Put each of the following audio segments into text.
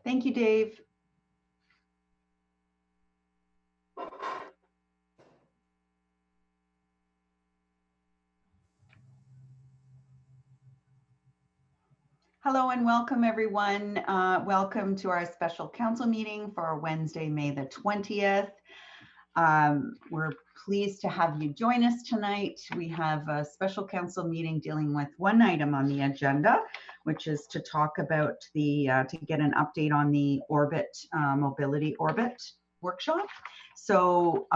Thank you, Dave. Hello and welcome, everyone. Welcome to our special council meeting for Wednesday, May the 20th. We're pleased to have you join us tonight. We have a special council meeting dealing with one item on the agenda, which is to talk about to get an update on the Orbit, Mobility Orbit workshop. So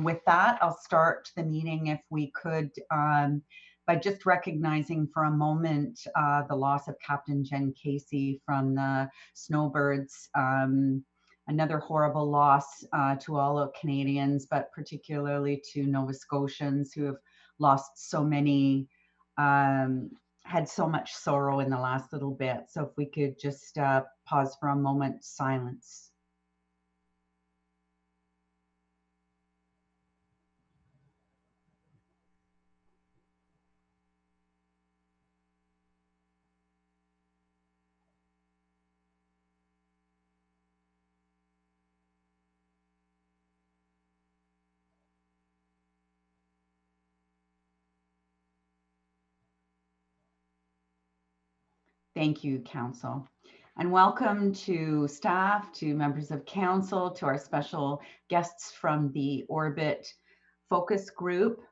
with that, I'll start the meeting if we could by just recognizing for a moment the loss of Captain Jen Casey from the Snowbirds. Another horrible loss to all of Canadians, but particularly to Nova Scotians who have lost so many, had so much sorrow in the last little bit. So if we could just pause for a moment, silence. Thank you, Council. And welcome to staff, to members of Council, to our special guests from the Orbit Focus Group.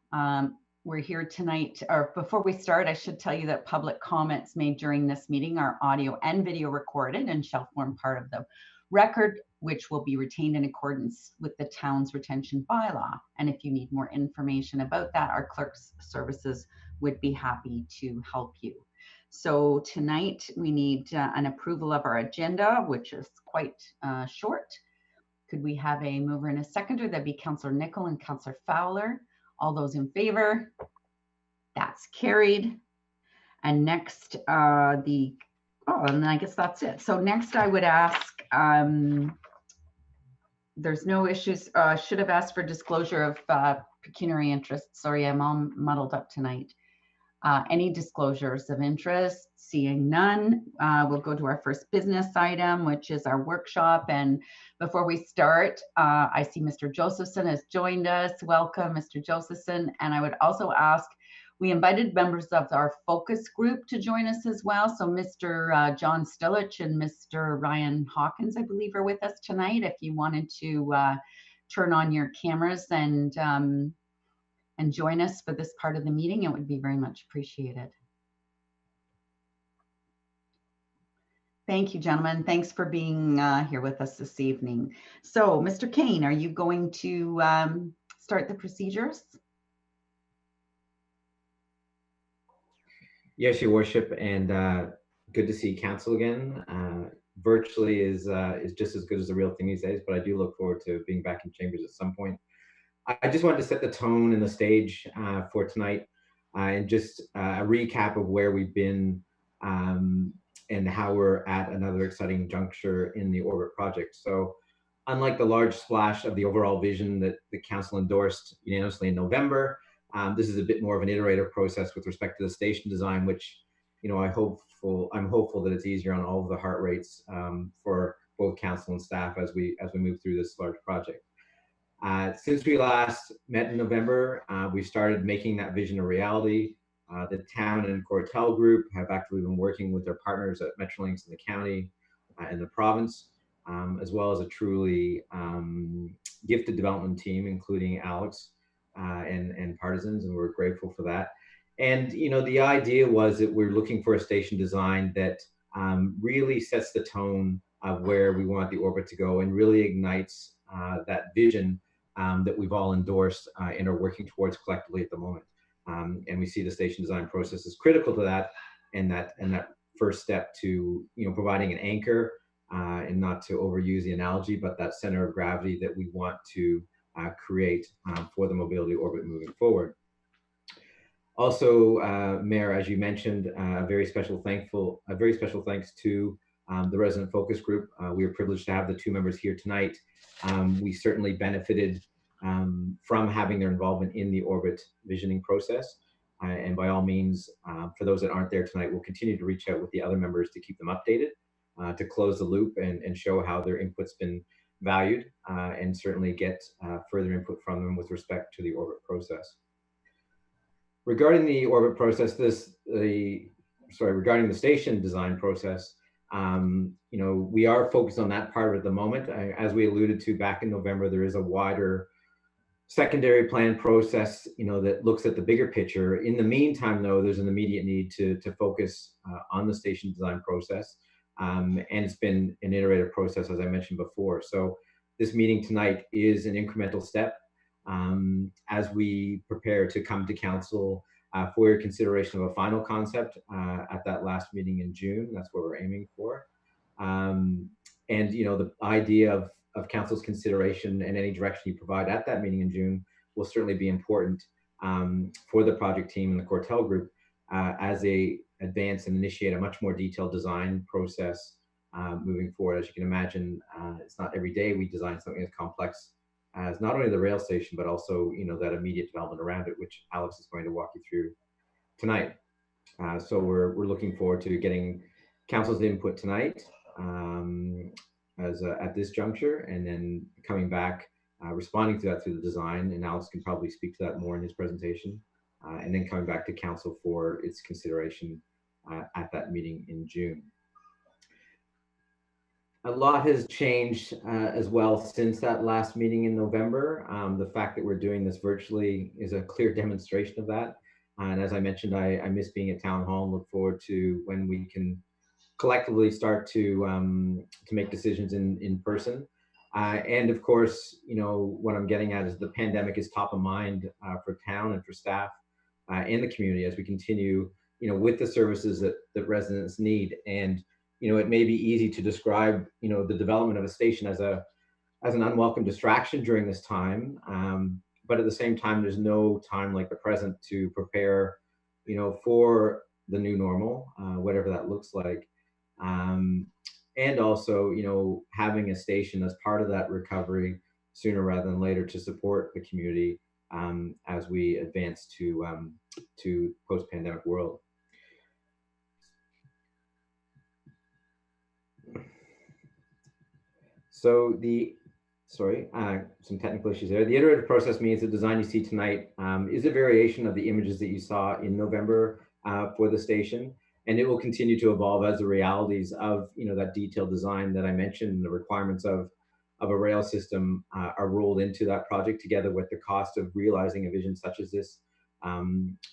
We're here tonight, or before we start, I should tell you that public comments made during this meeting are audio and video recorded and shall form part of the record, which will be retained in accordance with the town's retention bylaw. And if you need more information about that, our clerk's services would be happy to help you. So tonight we need an approval of our agenda, which is quite short. Could we have a mover and a seconder? That'd be Councillor Nicol and Councillor Fowler. All those in favor? That's carried. And next, and I guess that's it. So next I would ask, there's no issues, should have asked for disclosure of pecuniary interests. Sorry, I'm all muddled up tonight. Any disclosures of interest? Seeing none, we'll go to our first business item, which is our workshop. And before we start, I see Mr. Josephson has joined us. Welcome, Mr. Josephson. And I would also ask, we invited members of our focus group to join us as well. So Mr. John Stillich and Mr. Ryan Hawkins, I believe, are with us tonight. If you wanted to turn on your cameras and join us for this part of the meeting, it would be very much appreciated. Thank you, gentlemen. Thanks for being here with us this evening. So, Mr. Kane, are you going to start the procedures? Yes, Your Worship, and good to see Council again. Virtually is just as good as the real thing these days, but I do look forward to being back in chambers at some point. I just wanted to set the tone and the stage for tonight and just a recap of where we've been and how we're at another exciting juncture in the Orbit project. So unlike the large splash of the overall vision that the Council endorsed unanimously in November, this is a bit more of an iterative process with respect to the station design, which, you know, I'm hopeful that it's easier on all of the heart rates for both Council and staff as we move through this large project. Since we last met in November, we started making that vision a reality. The town and Cortel Group have actively been working with their partners at Metrolinx in the county and the province, as well as a truly gifted development team, including Alex and Partisans, and we're grateful for that. And, you know, the idea was that we're looking for a station design that really sets the tone of where we want the Orbit to go and really ignites that vision that we've all endorsed and are working towards collectively at the moment. And we see the station design process as critical to that, and that first step to, you know, providing an anchor and not to overuse the analogy, but that center of gravity that we want to create for the mobility orbit moving forward. Also, Mayor, as you mentioned, a very special thanks to the resident focus group. We are privileged to have the two members here tonight. We certainly benefited from having their involvement in the Orbit visioning process. And by all means, for those that aren't there tonight, we'll continue to reach out with the other members to keep them updated. to close the loop and show how their input's been valued, and certainly get further input from them with respect to the orbit process. Regarding the orbit process, regarding the station design process, we are focused on that part at the moment. As we alluded to back in November, there is a wider secondary plan process, that looks at the bigger picture. In the meantime, though, there's an immediate need to focus on the station design process. And it's been an iterative process, as I mentioned before. So this meeting tonight is an incremental step as we prepare to come to council for your consideration of a final concept at that last meeting in June. That's what we're aiming for. And the idea of council's consideration and any direction you provide at that meeting in June will certainly be important for the project team and the Cortel group as they advance and initiate a much more detailed design process moving forward. As you can imagine, it's not every day we design something as complex as not only the rail station, but also that immediate development around it, which Alex is going to walk you through tonight. So we're looking forward to getting council's input tonight at this juncture, and then coming back, responding to that through the design, and Alex can probably speak to that more in his presentation, and then coming back to council for its consideration at that meeting in June. A lot has changed as well since that last meeting in November. The fact that we're doing this virtually is a clear demonstration of that. And as I mentioned, I miss being at Town Hall and look forward to when we can collectively start to make decisions in person. And of course, what I'm getting at is the pandemic is top of mind for town and for staff and the community as we continue, with the services that residents need. And it may be easy to describe, the development of a station as an unwelcome distraction during this time. But at the same time, there's no time like the present to prepare, for the new normal, whatever that looks like. And also, having a station as part of that recovery sooner rather than later to support the community as we advance to post-pandemic world. So some technical issues there. The iterative process means the design you see tonight is a variation of the images that you saw in November for the station, and it will continue to evolve as the realities of that detailed design that I mentioned, and the requirements of a rail system are rolled into that project, together with the cost of realizing a vision such as this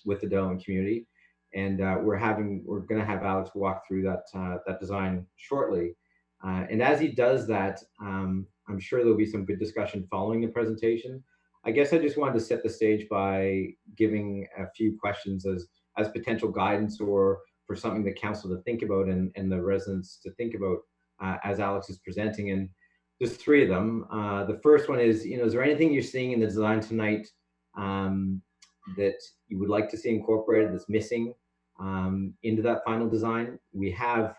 with the DOLLIN community. And we're going to have Alex walk through that design shortly. And as he does that, I'm sure there'll be some good discussion following the presentation. I guess I just wanted to set the stage by giving a few questions as potential guidance or for something the council to think about and the residents to think about as Alex is presenting. And there's three of them. The first one is, is there anything you're seeing in the design tonight that you would like to see incorporated that's missing into that final design? We have,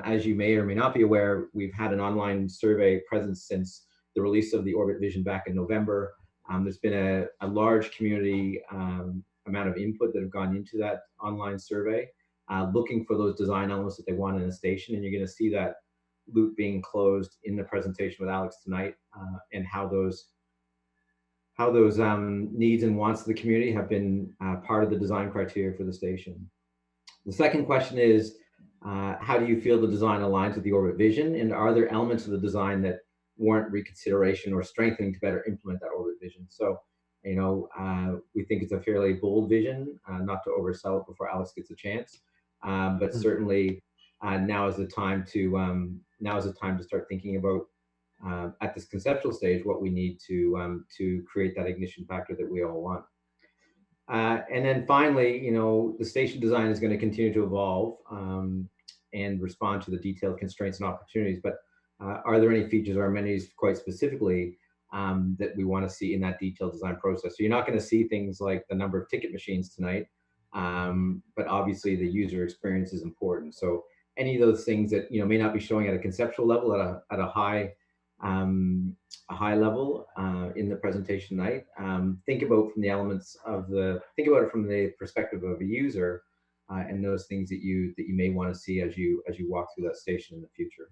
as you may or may not be aware, we've had an online survey present since the release of the Orbit Vision back in November. There's been a large community amount of input that have gone into that online survey, looking for those design elements that they want in a station. And you're going to see that loop being closed in the presentation with Alex tonight, and how those needs and wants of the community have been part of the design criteria for the station. The second question is, how do you feel the design aligns with the Orbit Vision? And are there elements of the design that warrant reconsideration or strengthening to better implement that Orbit Vision? So, we think it's a fairly bold vision, not to oversell it before Alex gets a chance. But certainly now is the time to start thinking about at this conceptual stage what we need to create that ignition factor that we all want. And then finally, the station design is going to continue to evolve and respond to the detailed constraints and opportunities. But are there any features or amenities quite specifically that we want to see in that detailed design process? So you're not going to see things like the number of ticket machines tonight, but obviously the user experience is important. So any of those things that may not be showing at a conceptual level at a high level in the presentation tonight, think about it from the perspective of a user. and those things that you may want to see as you walk through that station in the future.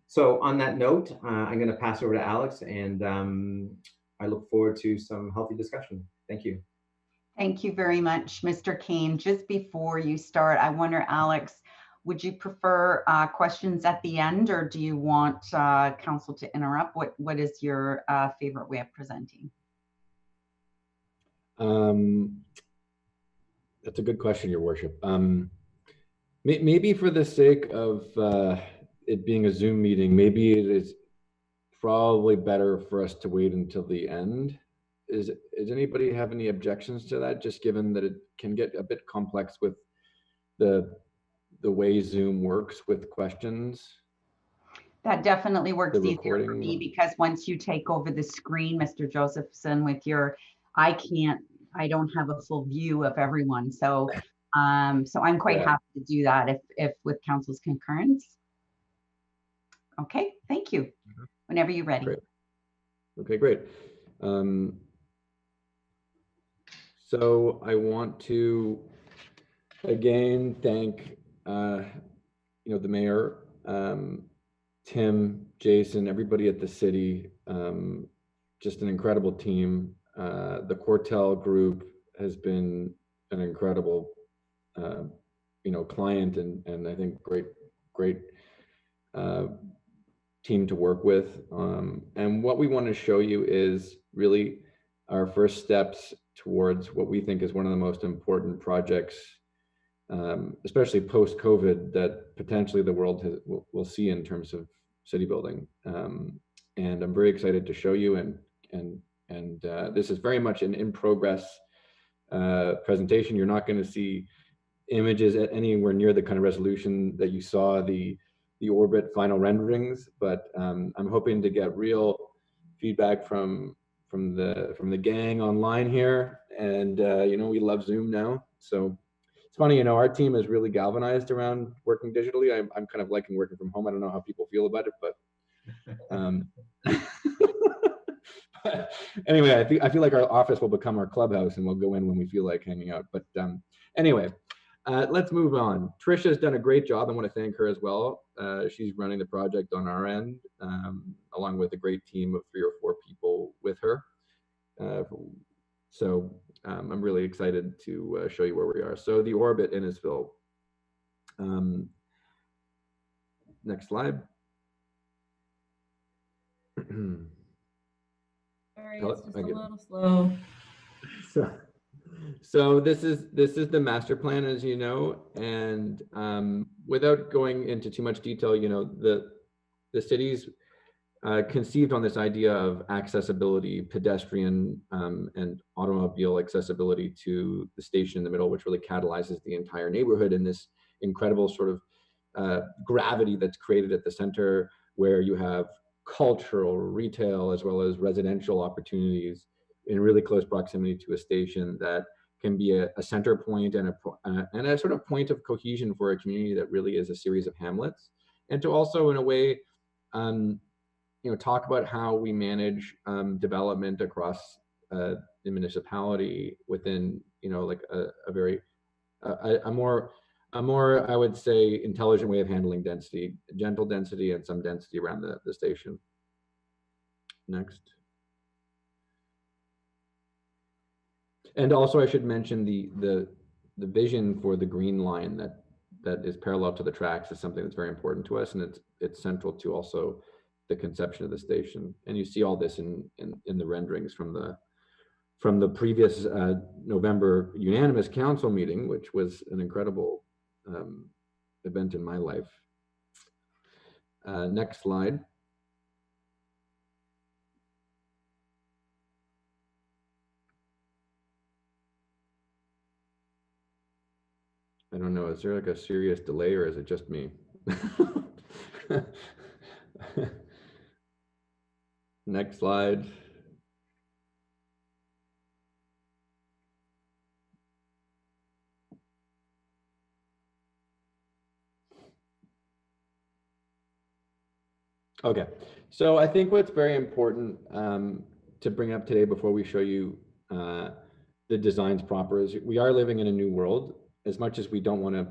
So on that note, I'm going to pass over to Alex, and I look forward to some healthy discussion. Thank you. Thank you very much, Mr. Kane. Just before you start, I wonder, Alex, would you prefer questions at the end, or do you want council to interrupt? What is your favorite way of presenting? That's a good question, Your Worship. Maybe for the sake of it being a Zoom meeting, maybe it is probably better for us to wait until the end. Does anybody have any objections to that? Just given that it can get a bit complex with the way Zoom works with questions. That definitely works easier for me, because once you take over the screen, Mr. Josephson, with your, I don't have a full view of everyone. So so I'm quite happy to do that if with council's concurrence. Okay, thank you. Whenever you're ready. Great. Okay, great. So I want to again thank the mayor, Tim, Jason, everybody at the city, just an incredible team. The Quartel group has been an incredible client, and I think great team to work with. And what we want to show you is really our first steps towards what we think is one of the most important projects, especially post-COVID, that potentially the world will see in terms of city building. And I'm very excited to show you, and this is very much an in-progress presentation. You're not going to see images at anywhere near the kind of resolution that you saw the orbit final renderings, but I'm hoping to get real feedback from the gang online here, and we love Zoom now, so it's funny, our team is really galvanized around working digitally. I'm kind of liking working from home. I don't know how people feel about it, but but anyway, I feel like our office will become our clubhouse, and we'll go in when we feel like hanging out. But anyway, let's move on. Trisha's done a great job. I want to thank her as well. She's running the project on our end, along with a great team of 3 or 4 people with her. So I'm really excited to show you where we are. So the orbit, Innisfil. Next slide. Sorry, it's just a little slow. So this is the master plan, as you know, and without going into too much detail, the city's conceived on this idea of accessibility, pedestrian and automobile accessibility to the station in the middle, which really catalyzes the entire neighborhood in this incredible sort of gravity that's created at the center, where you have cultural, retail, as well as residential opportunities in really close proximity to a station that can be a center point and a sort of point of cohesion for a community that really is a series of hamlets, and to also, in a way, talk about how we manage development across the municipality within, like a more, I would say, intelligent way of handling density, gentle density, and some density around the station. Next. And also, I should mention the vision for the green line that is parallel to the tracks is something that's very important to us, and it's central to also the conception of the station. And you see all this in the renderings from the previous November unanimous council meeting, which was an incredible event in my life. Next slide. I don't know, is there like a serious delay, or is it just me? Next slide. Okay, so I think what's very important to bring up today before we show you the designs proper is we are living in a new world. as much as we don't want to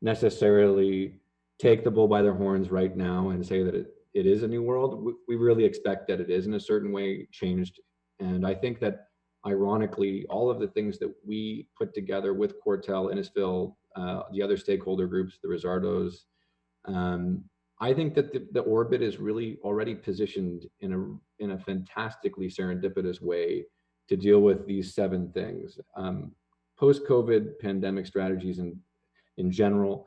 necessarily take the bull by their horns right now and say that it is a new world, we really expect that it is in a certain way changed. And I think that ironically, all of the things that we put together with Quartel, Innisfil, the other stakeholder groups, the Rizardos, I think that the orbit is really already positioned in a fantastically serendipitous way to deal with these 7 things. Post-COVID pandemic strategies in general,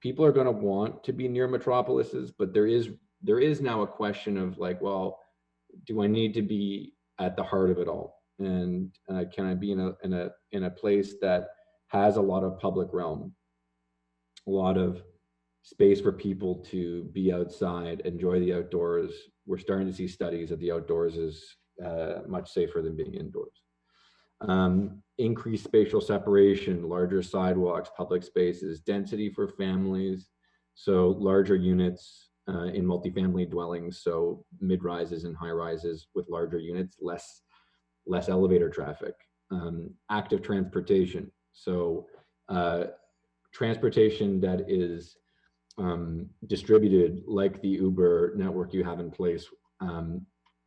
people are going to want to be near metropolises, but there is now a question of like, well, do I need to be at the heart of it all? And can I be in a place that has a lot of public realm, a lot of space for people to be outside, enjoy the outdoors? We're starting to see studies that the outdoors is much safer than being indoors. Increased spatial separation, larger sidewalks, public spaces, density for families, so larger units in multifamily dwellings, so mid-rises and high-rises with larger units, less elevator traffic. Active transportation, so transportation that is distributed like the Uber network you have in place.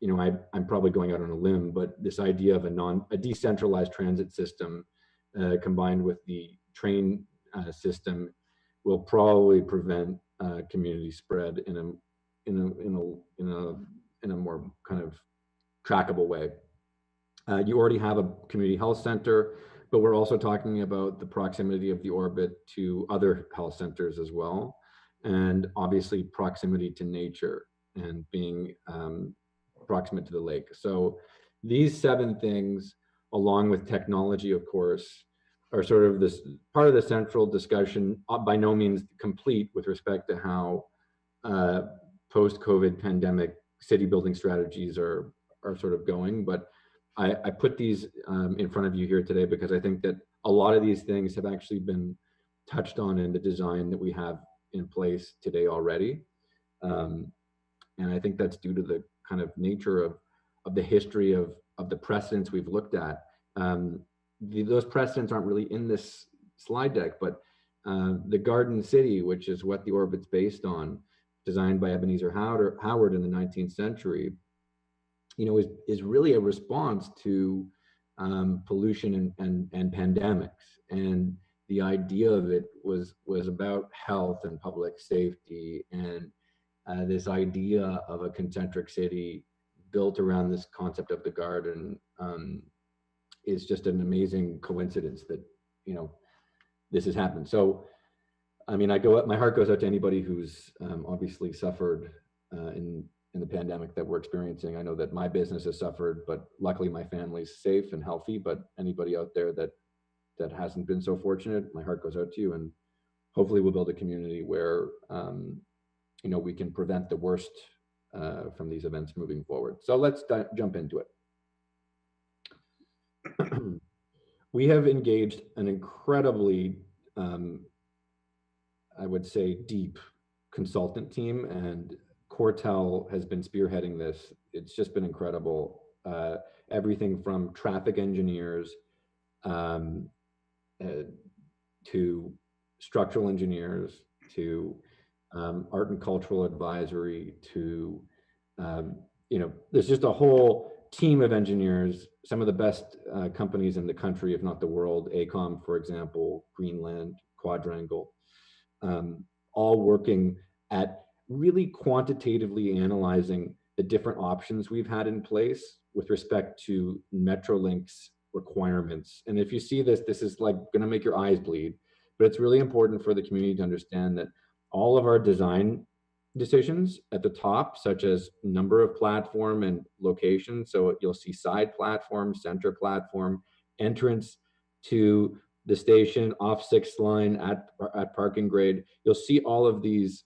You know, I'm probably going out on a limb, but this idea of a decentralized transit system combined with the train system will probably prevent community spread in a more kind of trackable way. You already have a community health center, but we're also talking about the proximity of the orbit to other health centers as well, and obviously proximity to nature and being proximate to the lake. So these 7 things, along with technology, of course, are sort of this part of the central discussion, by no means complete with respect to how post-COVID pandemic city building strategies are sort of going. But I put these in front of you here today because I think that a lot of these things have actually been touched on in the design that we have in place today already. And I think that's due to the kind of nature of the history of the precedents we've looked at. Those precedents aren't really in this slide deck, but the Garden City, which is what the orbit's based on, designed by Ebenezer Howard in the 19th century, you know, is really a response to pollution and pandemics. And the idea of it was about health and public safety, and this idea of a concentric city built around this concept of the garden is just an amazing coincidence that, you know, this has happened. So, I mean, my heart goes out to anybody who's obviously suffered in the pandemic that we're experiencing. I know that my business has suffered, but luckily my family's safe and healthy. But anybody out there that hasn't been so fortunate, my heart goes out to you. And hopefully we'll build a community where, you know, we can prevent the worst from these events moving forward. So let's jump into it. We have engaged an incredibly, I would say, deep consultant team, and Quartel has been spearheading this. It's just been incredible. Everything from traffic engineers to structural engineers to art and cultural advisory to, you know, there's just a whole team of engineers, some of the best companies in the country, if not the world, AECOM, for example, Greenland, Quadrangle, all working at really quantitatively analyzing the different options we've had in place with respect to Metrolink's requirements. And if you see this, this is like going to make your eyes bleed, but it's really important for the community to understand that all of our design decisions at the top, such as number of platform and location, so you'll see side platform, center platform, entrance to the station, off 6th line, at parking grade, you'll see all of these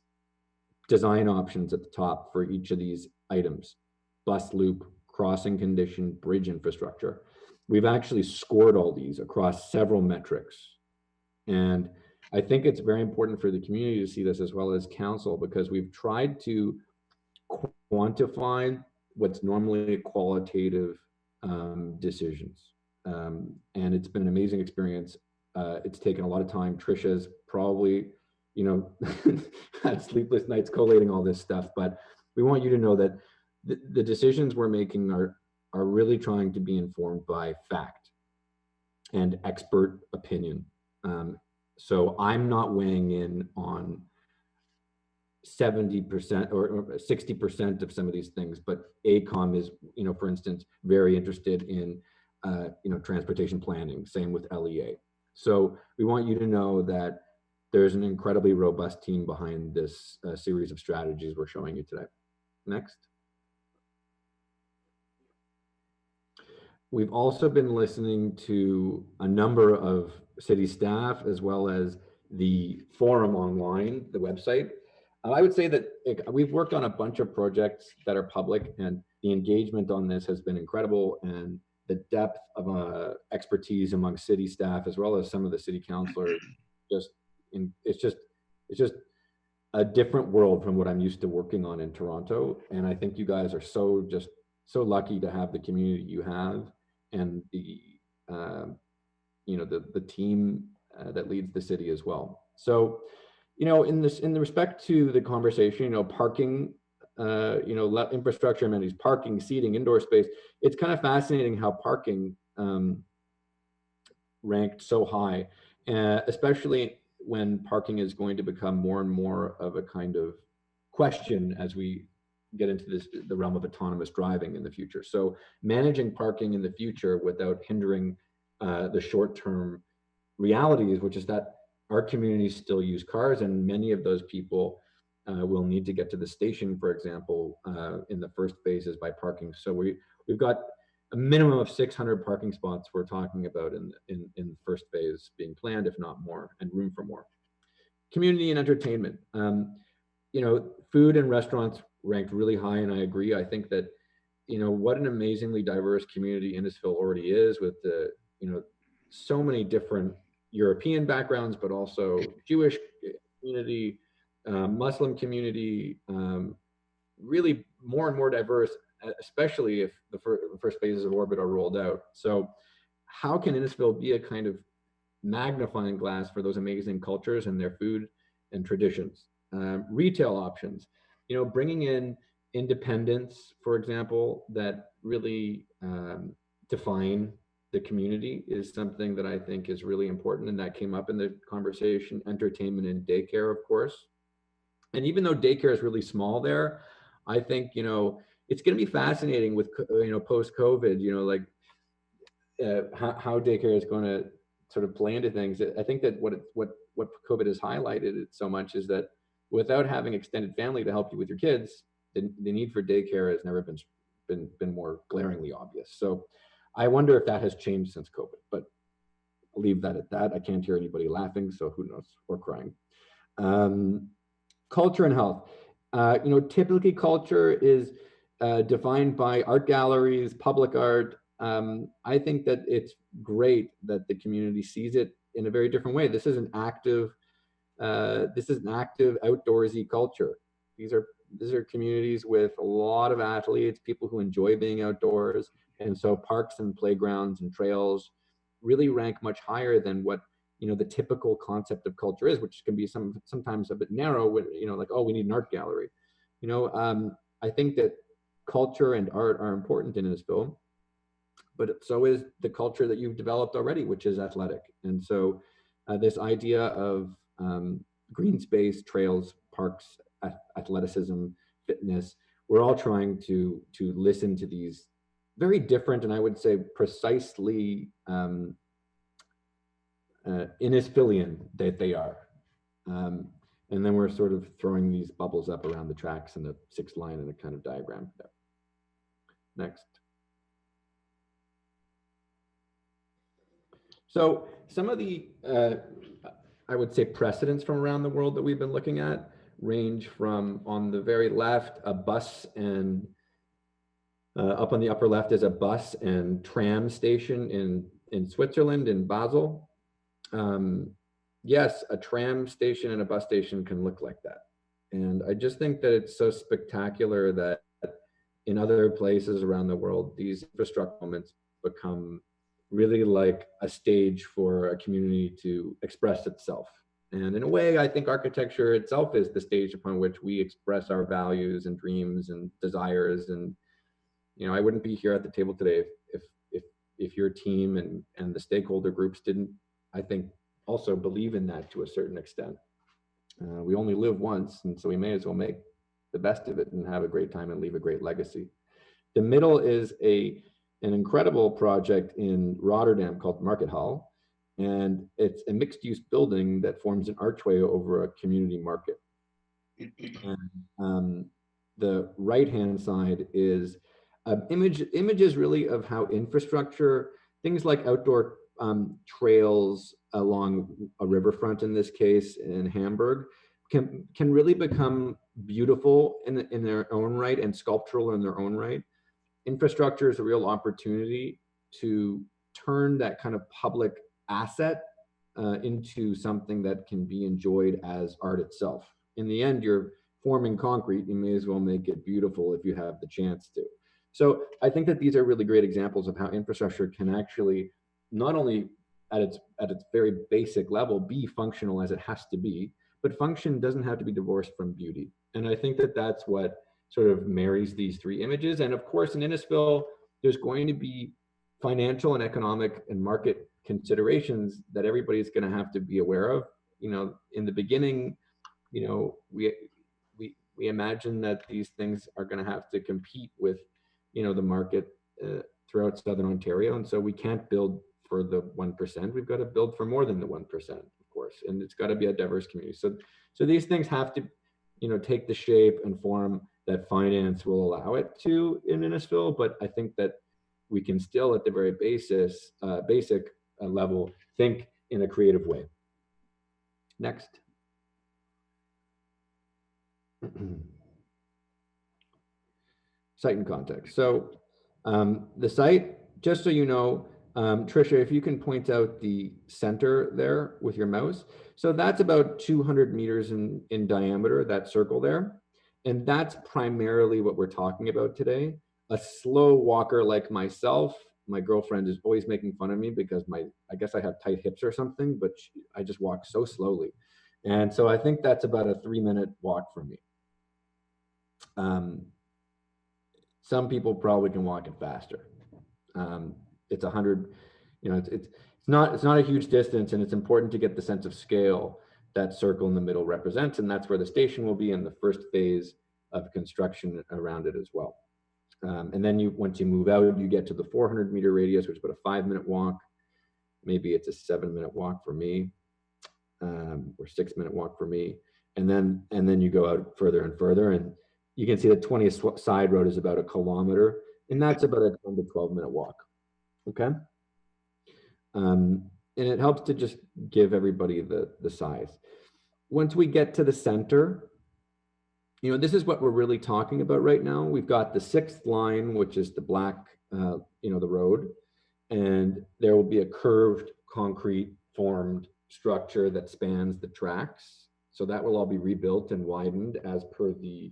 design options at the top for each of these items: bus loop, crossing condition, bridge infrastructure. We've actually scored all these across several metrics. And I think it's very important for the community to see this as well as council, because we've tried to quantify what's normally qualitative decisions. And it's been an amazing experience. It's taken a lot of time. Trisha's probably, had sleepless nights collating all this stuff, but we want you to know that the decisions we're making are really trying to be informed by fact and expert opinion. So I'm not weighing in on 70% or 60% of some of these things, but AECOM is, for instance, very interested in, transportation planning, same with LEA. So we want you to know that there's an incredibly robust team behind this series of strategies we're showing you today. Next. We've also been listening to a number of city staff as well as the forum online, the website. I would say that we've worked on a bunch of projects that are public, and the engagement on this has been incredible, and the depth of expertise among city staff as well as some of the city councilors, it's just a different world from what I'm used to working on in Toronto. And I think you guys are so lucky to have the community you have, and the the team that leads the city as well. So, in respect to the conversation, parking, infrastructure amenities, parking, seating, indoor space, it's kind of fascinating how parking ranked so high, especially when parking is going to become more and more of a kind of question as we get into the realm of autonomous driving in the future. So managing parking in the future without hindering the short-term realities, which is that our communities still use cars, and many of those people will need to get to the station, for example, in the first phases by parking. So we've got a minimum of 600 parking spots we're talking about in the first phase being planned, if not more, and room for more. Community and entertainment. Food and restaurants ranked really high, and I agree. I think that, what an amazingly diverse community Innisfil already is, with the, so many different European backgrounds, but also Jewish community, Muslim community, really more and more diverse, especially if the first phases of orbit are rolled out. So how can Innisfil be a kind of magnifying glass for those amazing cultures and their food and traditions? Retail options, bringing in independents, for example, that really define the community is something that I think is really important, and that came up in the conversation. Entertainment and daycare, of course. And even though daycare is really small there, I think, it's going to be fascinating with, post-COVID, how daycare is going to sort of play into things. I think that what COVID has highlighted it so much is that without having extended family to help you with your kids, the need for daycare has never been more glaringly obvious. So I wonder if that has changed since COVID, but I'll leave that at that. I can't hear anybody laughing, so who knows, or crying. Culture and health. Typically culture is defined by art galleries, public art. I think that it's great that the community sees it in a very different way. This is an active outdoorsy culture. These are communities with a lot of athletes, people who enjoy being outdoors. And so parks and playgrounds and trails really rank much higher than what, the typical concept of culture is, which can be sometimes a bit narrow, like, oh, we need an art gallery. I think that culture and art are important in Innisfil, but so is the culture that you've developed already, which is athletic. And so this idea of green space, trails, parks, athleticism, fitness, we're all trying to listen to these very different, and I would say precisely Innisfilian that they are. And then we're sort of throwing these bubbles up around the tracks in a 6-line and a kind of diagram there. Next. So some of the, I would say, precedents from around the world that we've been looking at range from, on the very left, a bus and up on the upper left is a bus and tram station in Switzerland, in Basel. Yes, a tram station and a bus station can look like that. And I just think that it's so spectacular that in other places around the world, these infrastructure moments become really like a stage for a community to express itself. And in a way, I think architecture itself is the stage upon which we express our values and dreams and desires. And, you know, I wouldn't be here at the table today if your team and the stakeholder groups didn't, I think, also believe in that to a certain extent. We only live once, and so we may as well make the best of it and have a great time and leave a great legacy. The middle is an incredible project in Rotterdam called Market Hall. And it's a mixed-use building that forms an archway over a community market. And the right-hand side is images really of how infrastructure, things like outdoor trails along a riverfront, in this case in Hamburg, can really become beautiful in their own right and sculptural in their own right. Infrastructure is a real opportunity to turn that kind of public asset into something that can be enjoyed as art itself. In the end, you're forming concrete, you may as well make it beautiful if you have the chance to. So I think that these are really great examples of how infrastructure can actually not only at its very basic level be functional as it has to be, but function doesn't have to be divorced from beauty. And I think that that's what sort of marries these three images. And of course, in Innisfil, there's going to be financial and economic and market considerations that everybody's going to have to be aware of. You know, in the beginning, you know, we imagine that these things are going to have to compete with, you know, the market throughout Southern Ontario. And so we can't build for the 1%. We've got to build for more than the 1%, of course. And it's got to be a diverse community. So these things have to, you know, take the shape and form that finance will allow it to in Innisfil. But I think that we can still, at the very basic level, think in a creative way. Next. Site and context. So the site, just so you know, Tricia, if you can point out the center there with your mouse. So that's about 200 meters in diameter, that circle there. And that's primarily what we're talking about today. A slow walker like myself, my girlfriend is always making fun of me because I guess I have tight hips or something, but I just walk so slowly. And so I think that's about a 3-minute walk for me. Some people probably can walk it faster. It's 100, you know, it's not a huge distance, and it's important to get the sense of scale that circle in the middle represents, and that's where the station will be in the first phase of construction around it as well. And then once you move out, you get to the 400-meter radius, which is about a 5-minute walk. Maybe it's a 7-minute walk for me, or 6-minute walk for me. And then you go out further and further, and you can see the 20th side road is about 1 kilometer, and that's about a 10 to 12-minute walk. Okay. And it helps to just give everybody the size. Once we get to the center, you know, this is what we're really talking about right now. We've got the 6th line, which is the black, you know, the road, and there will be a curved concrete formed structure that spans the tracks. So that will all be rebuilt and widened as per the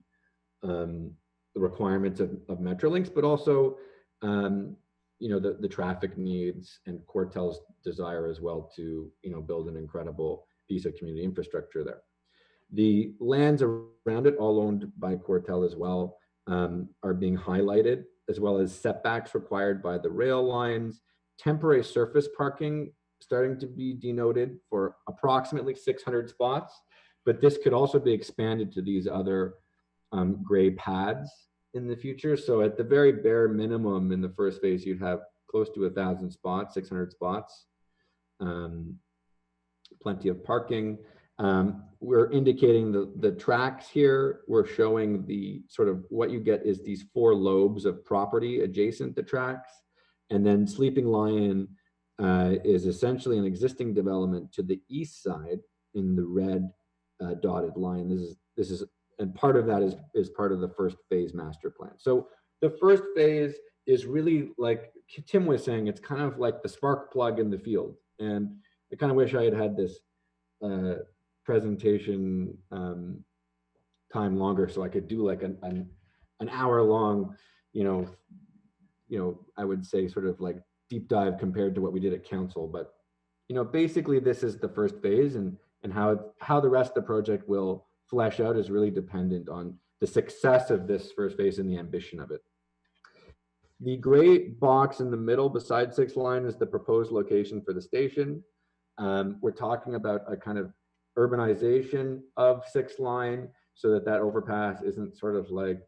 requirements of Metrolinx, but also, you know, the traffic needs and Cortel's desire as well to, you know, build an incredible piece of community infrastructure there. The lands around it, all owned by Cortel as well, are being highlighted, as well as setbacks required by the rail lines, temporary surface parking starting to be denoted for approximately 600 spots, but this could also be expanded to these other gray pads in the future. So at the very bare minimum in the first phase, you'd have close to 1,000 spots, 600 spots, plenty of parking. We're indicating the tracks here. We're showing the sort of what you get is these 4 lobes of property adjacent to tracks. And then Sleeping Lion is essentially an existing development to the east side in the red dotted line. This is and part of that is part of the first phase master plan. So the first phase is really, like Tim was saying, it's kind of like the spark plug in the field. And I kind of wish I had this presentation time longer so I could do like an hour long, you know, I would say sort of like deep dive compared to what we did at council, but basically this is the first phase, and how the rest of the project will flesh out is really dependent on the success of this first phase and the ambition of it. The gray box in the middle beside 6th line is the proposed location for the station. We're talking about a kind of urbanization of 6th line so that overpass isn't sort of like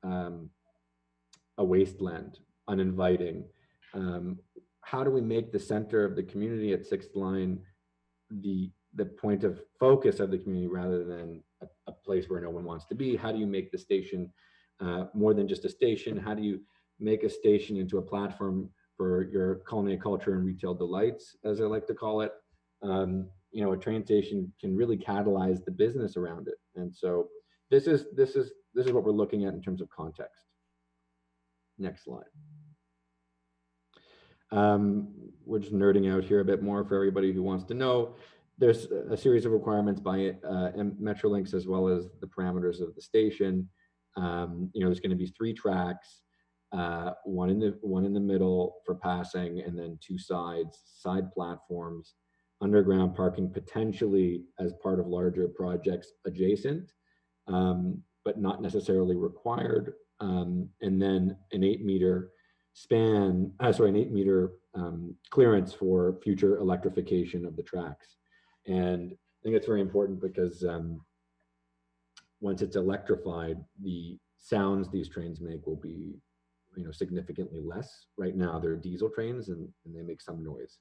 a wasteland, uninviting. How do we make the center of the community at 6th line the point of focus of the community rather than a place where no one wants to be? How do you make the station more than just a station? How do you make a station into a platform for your culinary culture and retail delights, as I like to call it? A train station can really catalyze the business around it. And so this is what we're looking at in terms of context. Next slide. We're just nerding out here a bit more for everybody who wants to know. There's a series of requirements by Metrolinx, as well as the parameters of the station. There's going to be 3 tracks, one in the middle for passing, and then 2 side platforms, underground parking potentially as part of larger projects adjacent, but not necessarily required. And then an 8-meter clearance for future electrification of the tracks. And I think it's very important because once it's electrified, the sounds these trains make will be significantly less. Right now they're diesel trains and they make some noise.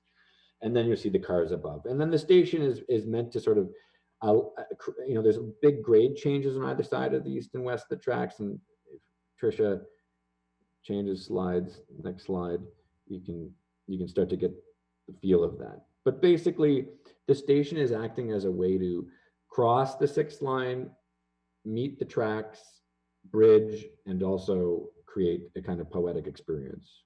And then you see the cars above. And then the station is meant to sort of, there's big grade changes on either side of the east and west of the tracks. And if Tricia changes slides, next slide, you can start to get the feel of that. But basically, the station is acting as a way to cross the 6th line, meet the tracks, bridge, and also create a kind of poetic experience.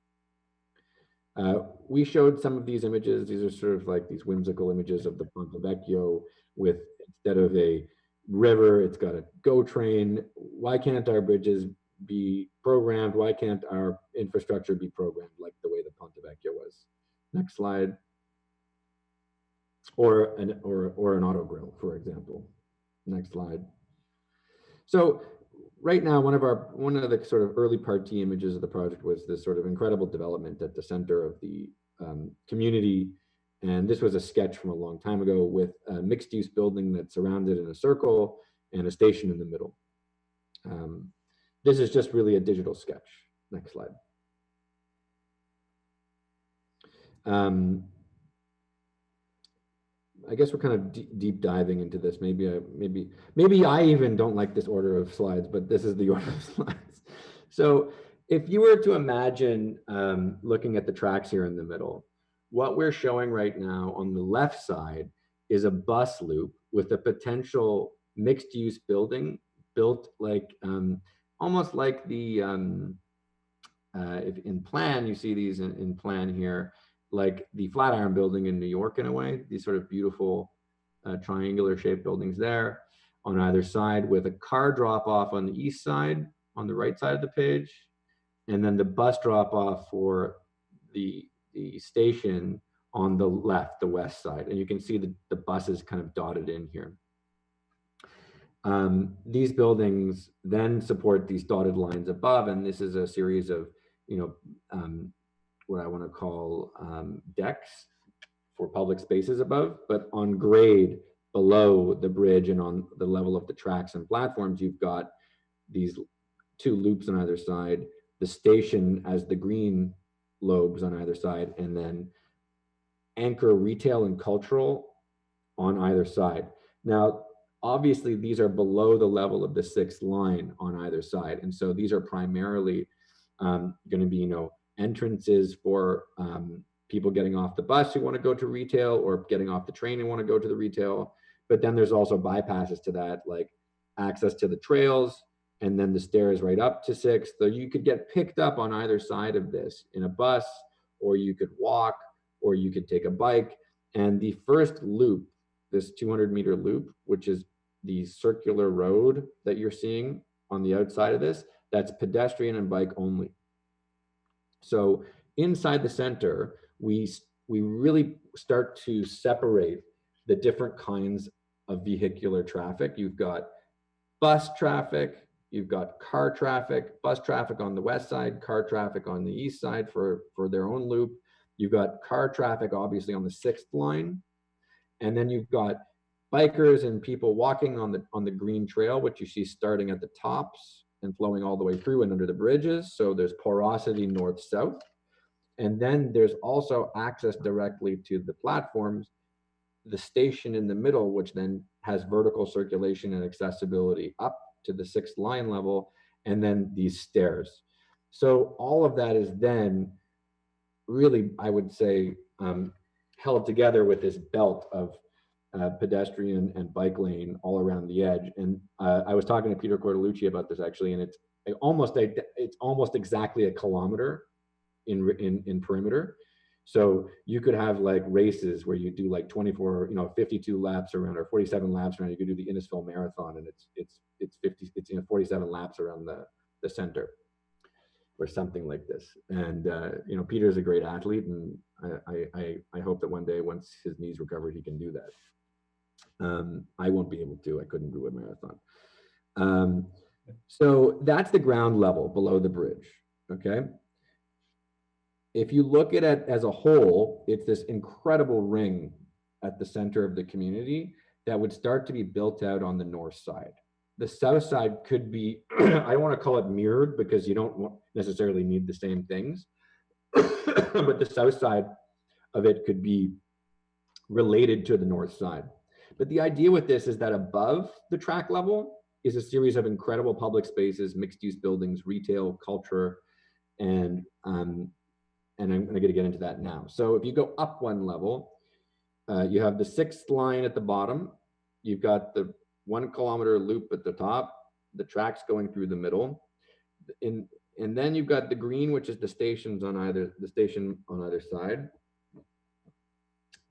We showed some of these images. These are sort of like these whimsical images of the Ponte Vecchio with, instead of a river, it's got a GO train. Why can't our bridges be programmed? Why can't our infrastructure be programmed like the way the Ponte Vecchio was? Next slide. Or an auto grill, for example. Next slide. So right now, one of the sort of early party images of the project was this sort of incredible development at the center of the community. And this was a sketch from a long time ago with a mixed-use building that's surrounded in a circle and a station in the middle. This is just really a digital sketch. Next slide. I guess we're kind of deep diving into this. Maybe I even don't like this order of slides, but this is the order of slides. So if you were to imagine looking at the tracks here in the middle, what we're showing right now on the left side is a bus loop with a potential mixed-use building built like almost like the if in plan, you see these in plan here, like the Flatiron building in New York in a way, these sort of beautiful triangular shaped buildings there on either side, with a car drop off on the east side, on the right side of the page, and then the bus drop off for the station on the left, the west side. And you can see the buses kind of dotted in here. These buildings then support these dotted lines above, and this is a series of, what I want to call decks for public spaces above, but on grade below the bridge and on the level of the tracks and platforms, you've got these 2 loops on either side, the station as the green lobes on either side, and then anchor retail and cultural on either side. Now, obviously, these are below the level of the 6th line on either side. And so these are primarily going to be, entrances for people getting off the bus who want to go to retail, or getting off the train and want to go to the retail. But then there's also bypasses to that, like access to the trails, and then the stairs right up to 6th. So you could get picked up on either side of this in a bus, or you could walk, or you could take a bike. And the first loop, this 200-meter loop, which is the circular road that you're seeing on the outside of this, that's pedestrian and bike only. So inside the center, we really start to separate the different kinds of vehicular traffic. You've got bus traffic, you've got car traffic, bus traffic on the west side, car traffic on the east side for their own loop. You've got car traffic, obviously, on the 6th line. And then you've got bikers and people walking on the green trail, which you see starting at the tops and flowing all the way through and under the bridges. So there's porosity north-south. And then there's also access directly to the platforms, the station in the middle, which then has vertical circulation and accessibility up to the 6th line level, and then these stairs. So all of that is then really, I would say, held together with this belt of pedestrian and bike lane all around the edge. And I was talking to Peter Cortolucci about this actually, and it's almost exactly a kilometer in perimeter. So you could have like races where you do like 24, 52 laps around, or 47 laps around. You could do the Innisfil marathon, and it's 47 laps around the center, or something like this. And Peter's a great athlete, and I hope that one day, once his knees recover, he can do that. I won't be able to. I couldn't do a marathon. So that's the ground level below the bridge. Okay. If you look at it as a whole, it's this incredible ring at the center of the community that would start to be built out on the north side. The south side could be, I don't want to call it mirrored because you don't necessarily need the same things, but the south side of it could be related to the north side. But the idea with this is that above the track level is a series of incredible public spaces, mixed-use buildings, retail, culture, and I'm going to get into that now. So if you go up one level, you have the 6th line at the bottom. You've got the 1 kilometer loop at the top, the tracks going through the middle. And then you've got the green, which is the station on either side.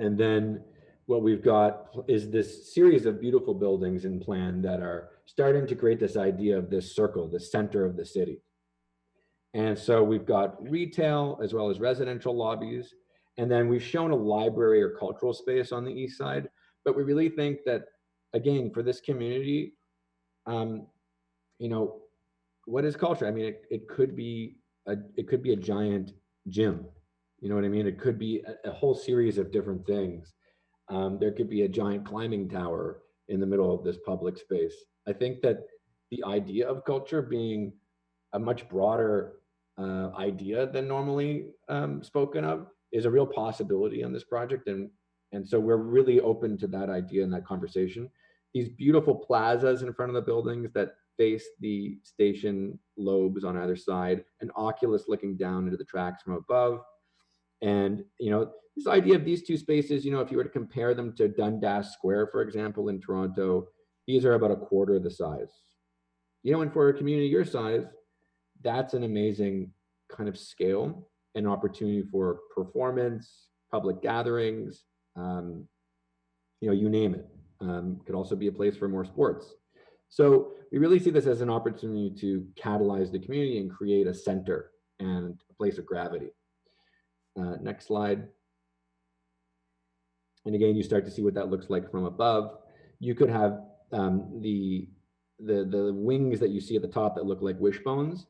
And then what we've got is this series of beautiful buildings in plan that are starting to create this idea of this circle, the center of the city. And so we've got retail as well as residential lobbies. And then we've shown a library or cultural space on the east side. But we really think that, again, for this community, what is culture? I mean, it could be a giant gym. You know what I mean? It could be a whole series of different things. There could be a giant climbing tower in the middle of this public space. I think that the idea of culture being a much broader idea than normally spoken of is a real possibility on this project. And so we're really open to that idea and that conversation. These beautiful plazas in front of the buildings that face the station lobes on either side, an oculus looking down into the tracks from above. And, this idea of these two spaces, if you were to compare them to Dundas Square, for example, in Toronto, these are about a quarter of the size. And for a community your size, that's an amazing kind of scale and opportunity for performance, public gatherings, you name it. Could also be a place for more sports. So we really see this as an opportunity to catalyze the community and create a center and a place of gravity. Next slide. And again, you start to see what that looks like from above. You could have the wings that you see at the top that look like wishbones.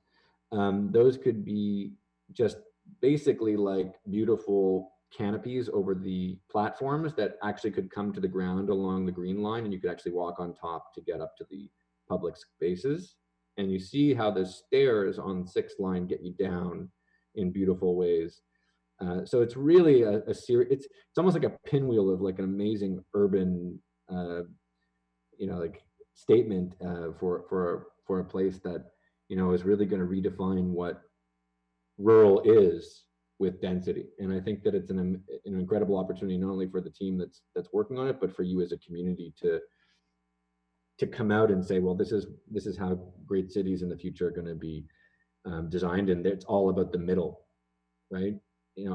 Those could be just basically like beautiful canopies over the platforms that actually could come to the ground along the green line, and you could actually walk on top to get up to the public spaces. And you see how the stairs on 6th line get you down in beautiful ways. So it's really a series. It's almost like a pinwheel of like an amazing urban, like statement for a place that is really going to redefine what rural is with density. And I think that it's an incredible opportunity not only for the team that's working on it, but for you as a community to come out and say, well, this is how great cities in the future are going to be designed, and it's all about the middle, right?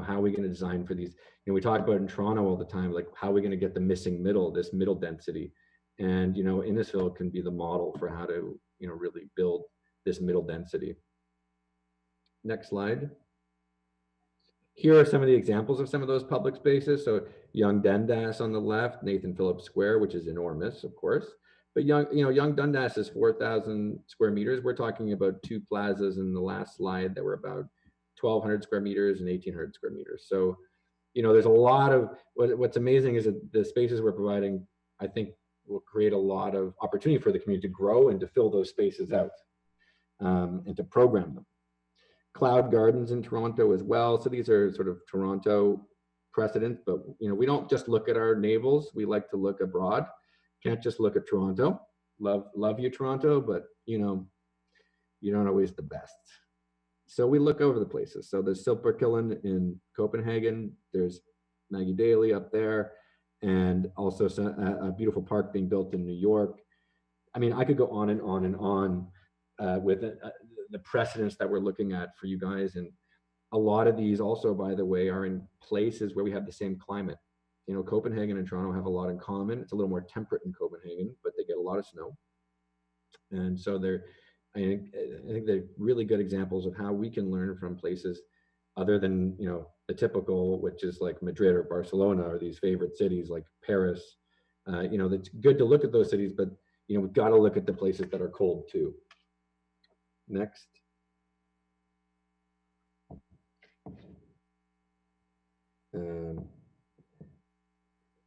How are we going to design for these? We talk about in Toronto all the time, like how are we going to get the missing middle, this middle density? And Innisfil can be the model for how to really build this middle density. Next slide. here are some of the examples of some of those public spaces. So Young Dundas on the left, Nathan Phillips Square, which is enormous, of course. But Young Dundas is 4,000 square meters. We're talking about two plazas in the last slide that were about 1,200 square meters and 1,800 square meters. So, there's a lot of, what's amazing is that the spaces we're providing, I think, will create a lot of opportunity for the community to grow and to fill those spaces out and to program them. Cloud Gardens in Toronto as well. So these are sort of Toronto precedents, but we don't just look at our navels. We like to look abroad. Can't just look at Toronto. Love you, Toronto, but you don't always the best. So we look over the places. So there's Silperkillen in Copenhagen. There's Maggie Daly up there, and also a beautiful park being built in New York. I mean, I could go on and on and on with the precedents that we're looking at for you guys. And a lot of these also, by the way, are in places where we have the same climate. Copenhagen and Toronto have a lot in common. It's a little more temperate in Copenhagen, but they get a lot of snow. And so I think they're really good examples of how we can learn from places other than, the typical, which is like Madrid or Barcelona or these favorite cities like Paris. It's good to look at those cities, but, we've got to look at the places that are cold too. Next.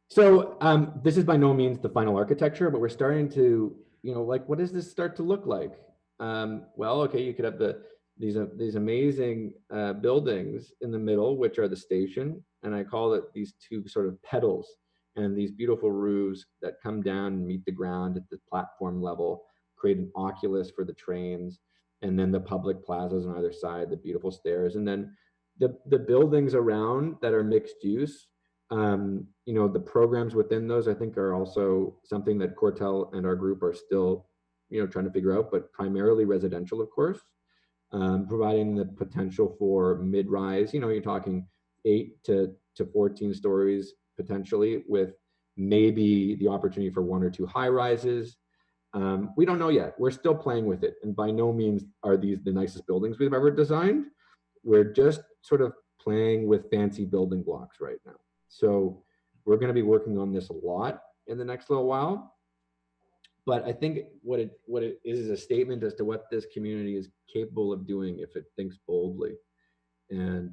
So this is by no means the final architecture, but we're starting to, what does this start to look like? Well, okay, you could have these amazing buildings in the middle, which are the station, and I call it these two sort of pedals, and these beautiful roofs that come down and meet the ground at the platform level, create an oculus for the trains, and then the public plazas on either side, the beautiful stairs, and then the buildings around that are mixed use. The programs within those, I think, are also something that Cortel and our group are still, trying to figure out, but primarily residential, of course, providing the potential for mid-rise. You're talking 8 to 14 stories potentially, with maybe the opportunity for 1 or 2 high rises. We don't know yet. We're still playing with it, and by no means are these the nicest buildings we've ever designed. We're just sort of playing with fancy building blocks right now. So we're going to be working on this a lot in the next little while. But I think what it is a statement as to what this community is capable of doing if it thinks boldly. And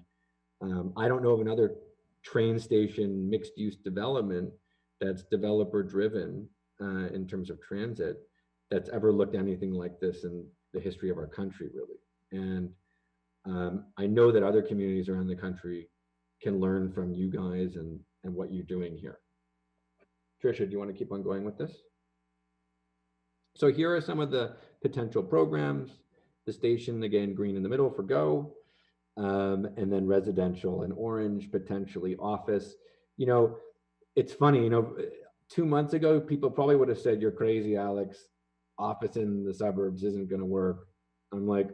I don't know of another train station mixed use development that's developer driven in terms of transit that's ever looked anything like this in the history of our country, really. And I know that other communities around the country can learn from you guys and what you're doing here. Tricia, do you want to keep on going with this? So here are some of the potential programs. The station, again, green in the middle for go, and then residential in orange, potentially office. It's funny, 2 months ago, people probably would have said, "You're crazy, Alex. Office in the suburbs isn't going to work." I'm like,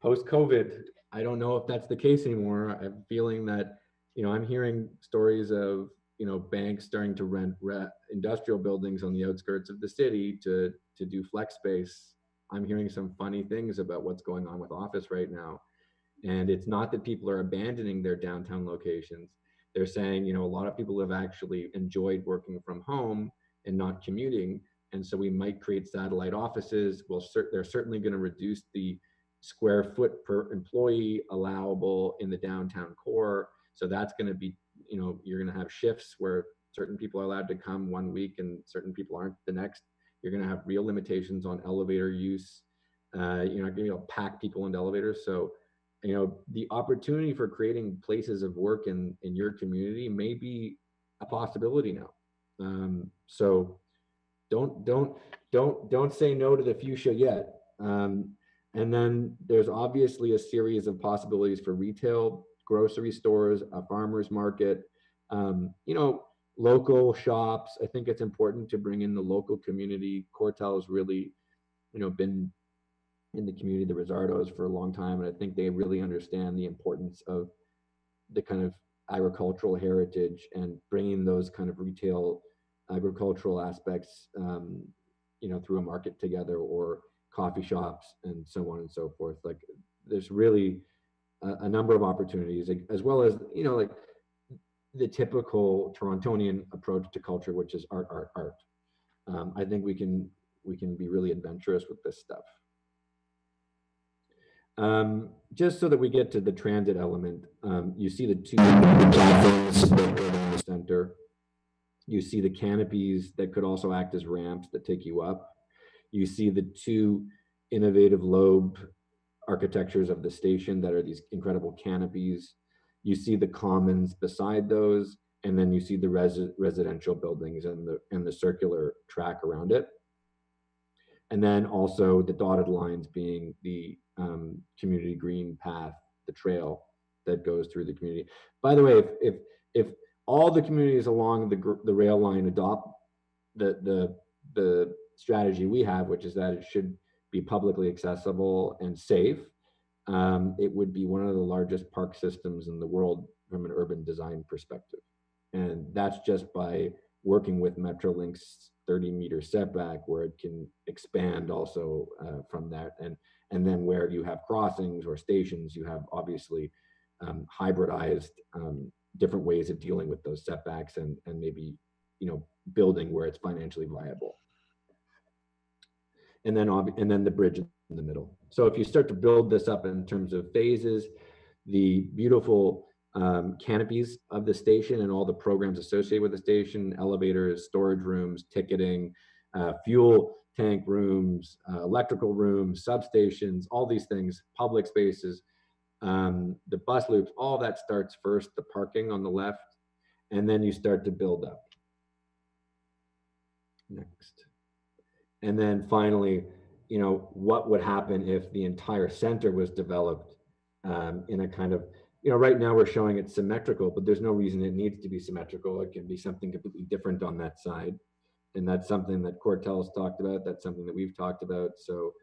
post-COVID, I don't know if that's the case anymore. I'm feeling that, I'm hearing stories of, banks starting to rent industrial buildings on the outskirts of the city to do flex space. I'm hearing some funny things about what's going on with office right now. And it's not that people are abandoning their downtown locations. They're saying, a lot of people have actually enjoyed working from home and not commuting. And so we might create satellite offices. They're certainly going to reduce the square foot per employee allowable in the downtown core. So that's going to be, you're going to have shifts where certain people are allowed to come 1 week and certain people aren't the next. You're going to have real limitations on elevator use. You're not going to be able to pack people into elevators. So, the opportunity for creating places of work in your community may be a possibility now. So don't say no to the fuchsia yet. And then there's obviously a series of possibilities for retail, grocery stores, a farmer's market, local shops. I think it's important to bring in the local community. Cortel's really, been in the community, the Rizzardos, for a long time. And I think they really understand the importance of the kind of agricultural heritage and bringing those kind of retail agricultural aspects, through a market together, or coffee shops and so on and so forth. Like, there's really a number of opportunities, as well as, like the typical Torontonian approach to culture, which is art, art, art. I think we can be really adventurous with this stuff. Just so that we get to the transit element, you see the two platforms in the center. You see the canopies that could also act as ramps that take you up. You see the two innovative lobe architectures of the station that are these incredible canopies. You see the commons beside those, and then you see the residential buildings and the circular track around it. And then also the dotted lines being the community green path, the trail that goes through the community. By the way, if all the communities along the rail line adopt the strategy we have, which is that it should be publicly accessible and safe, it would be one of the largest park systems in the world from an urban design perspective. And that's just by working with Metrolink's 30-meter setback, where it can expand also from that. And then where you have crossings or stations, you have obviously hybridized different ways of dealing with those setbacks and maybe, building where it's financially viable. And then the bridge in the middle. So if you start to build this up in terms of phases, the beautiful canopies of the station and all the programs associated with the station, elevators, storage rooms, ticketing, fuel tank rooms, electrical rooms, substations, all these things, public spaces, the bus loops, all that starts first, the parking on the left, and then you start to build up. Next. And then finally, what would happen if the entire center was developed in a kind of, right now we're showing it symmetrical, but there's no reason it needs to be symmetrical. It can be something completely different on that side. And that's something that Cortel's talked about. That's something that we've talked about. So,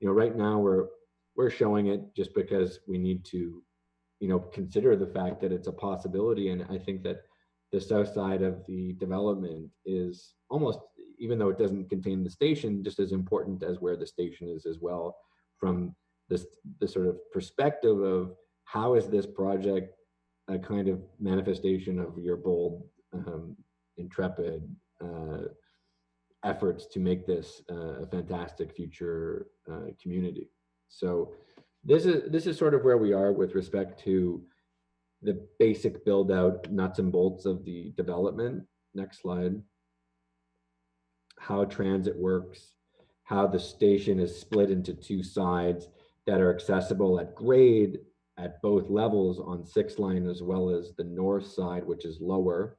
right now we're showing it just because we need to, consider the fact that it's a possibility. And I think that the south side of the development is almost, even though it doesn't contain the station, just as important as where the station is as well, from the sort of perspective of how is this project a kind of manifestation of your bold, intrepid efforts to make this a fantastic future community. So this is sort of where we are with respect to the basic build out nuts and bolts of the development. Next slide. How transit works, how the station is split into two sides that are accessible at grade at both levels on 6 line, as well as the north side, which is lower,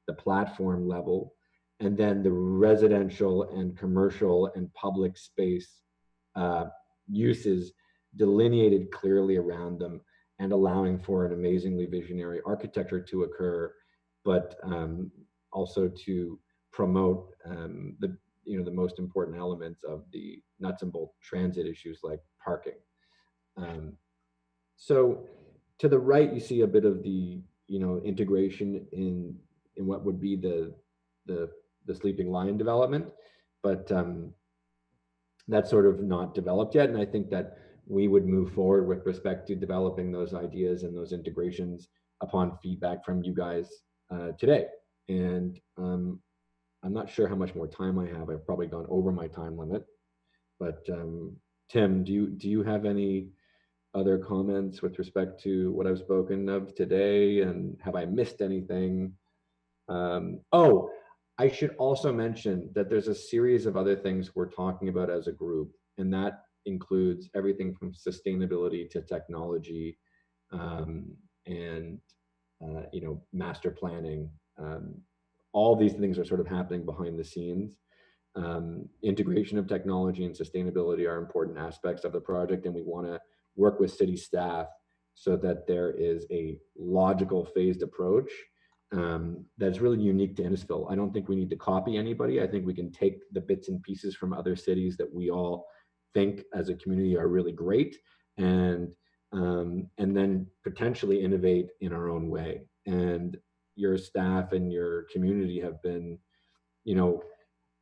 the platform level, and then the residential and commercial and public space uses delineated clearly around them and allowing for an amazingly visionary architecture to occur, but also to promote the most important elements of the nuts and bolt transit issues like parking. So to the right, you see a bit of the integration in what would be the sleeping lion development, but that's sort of not developed yet. And I think that we would move forward with respect to developing those ideas and those integrations upon feedback from you guys today. And I'm not sure how much more time I have. I've probably gone over my time limit, but Tim, do you have any other comments with respect to what I've spoken of today, and have I missed anything? Oh, I should also mention that there's a series of other things we're talking about as a group, and that includes everything from sustainability to technology, and master planning. All these things are sort of happening behind the scenes. Integration of technology and sustainability are important aspects of the project, and we want to work with city staff so that there is a logical phased approach that's really unique to Innisfil. I don't think we need to copy anybody. I think we can take the bits and pieces from other cities that we all think as a community are really great, and then potentially innovate in our own way. And your staff and your community have been,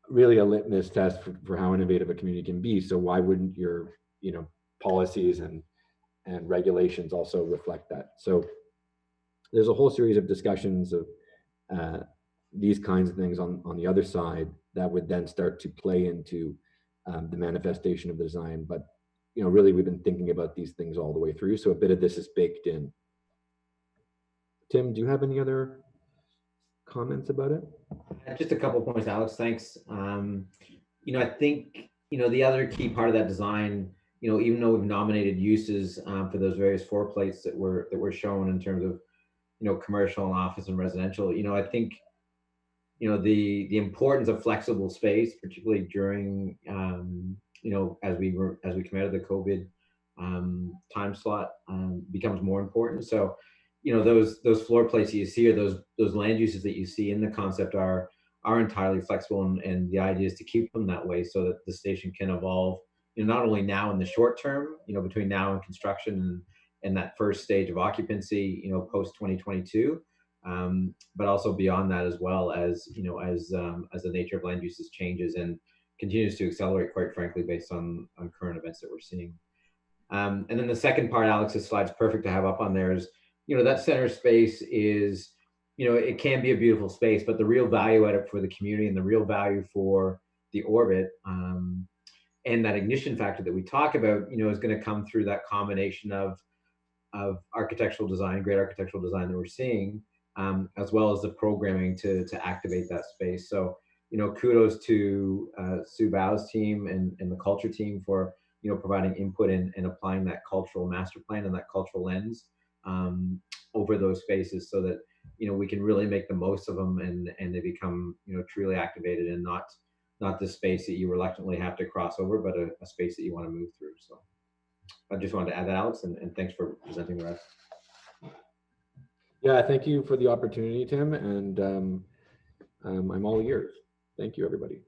really a litmus test for how innovative a community can be. So why wouldn't your, policies and and regulations also reflect that. So there's a whole series of discussions of these kinds of things on the other side that would then start to play into the manifestation of the design. But really, we've been thinking about these things all the way through. So a bit of this is baked in. Tim, do you have any other comments about it? Just a couple of points, Alex. Thanks. I think the other key part of that design, even though we've nominated uses for those various floor plates that were shown in terms of commercial and office and residential, I think the importance of flexible space, particularly during as we come out of the COVID time slot, becomes more important. So those floor plates that you see, or those land uses that you see in the concept are entirely flexible, and the idea is to keep them that way so that the station can evolve, not only now in the short term, between now and construction and that first stage of occupancy, post 2022, but also beyond that, as well as as the nature of land uses changes and continues to accelerate, quite frankly, based on current events that we're seeing. And then the second part, Alex's slide's perfect to have up on there, is that center space is, it can be a beautiful space, but the real value at it for the community and the real value for the orbit, and that ignition factor that we talk about, is going to come through that combination of architectural design, great architectural design that we're seeing, as well as the programming to activate that space. So, kudos to Sue Bao's team and the culture team for providing input and applying that cultural master plan and that cultural lens over those spaces, so that we can really make the most of them and they become truly activated, and not the space that you reluctantly have to cross over, but a space that you want to move through. So I just wanted to add that, Alex, and thanks for presenting the rest. Yeah, thank you for the opportunity, Tim, and I'm all ears. Thank you, everybody.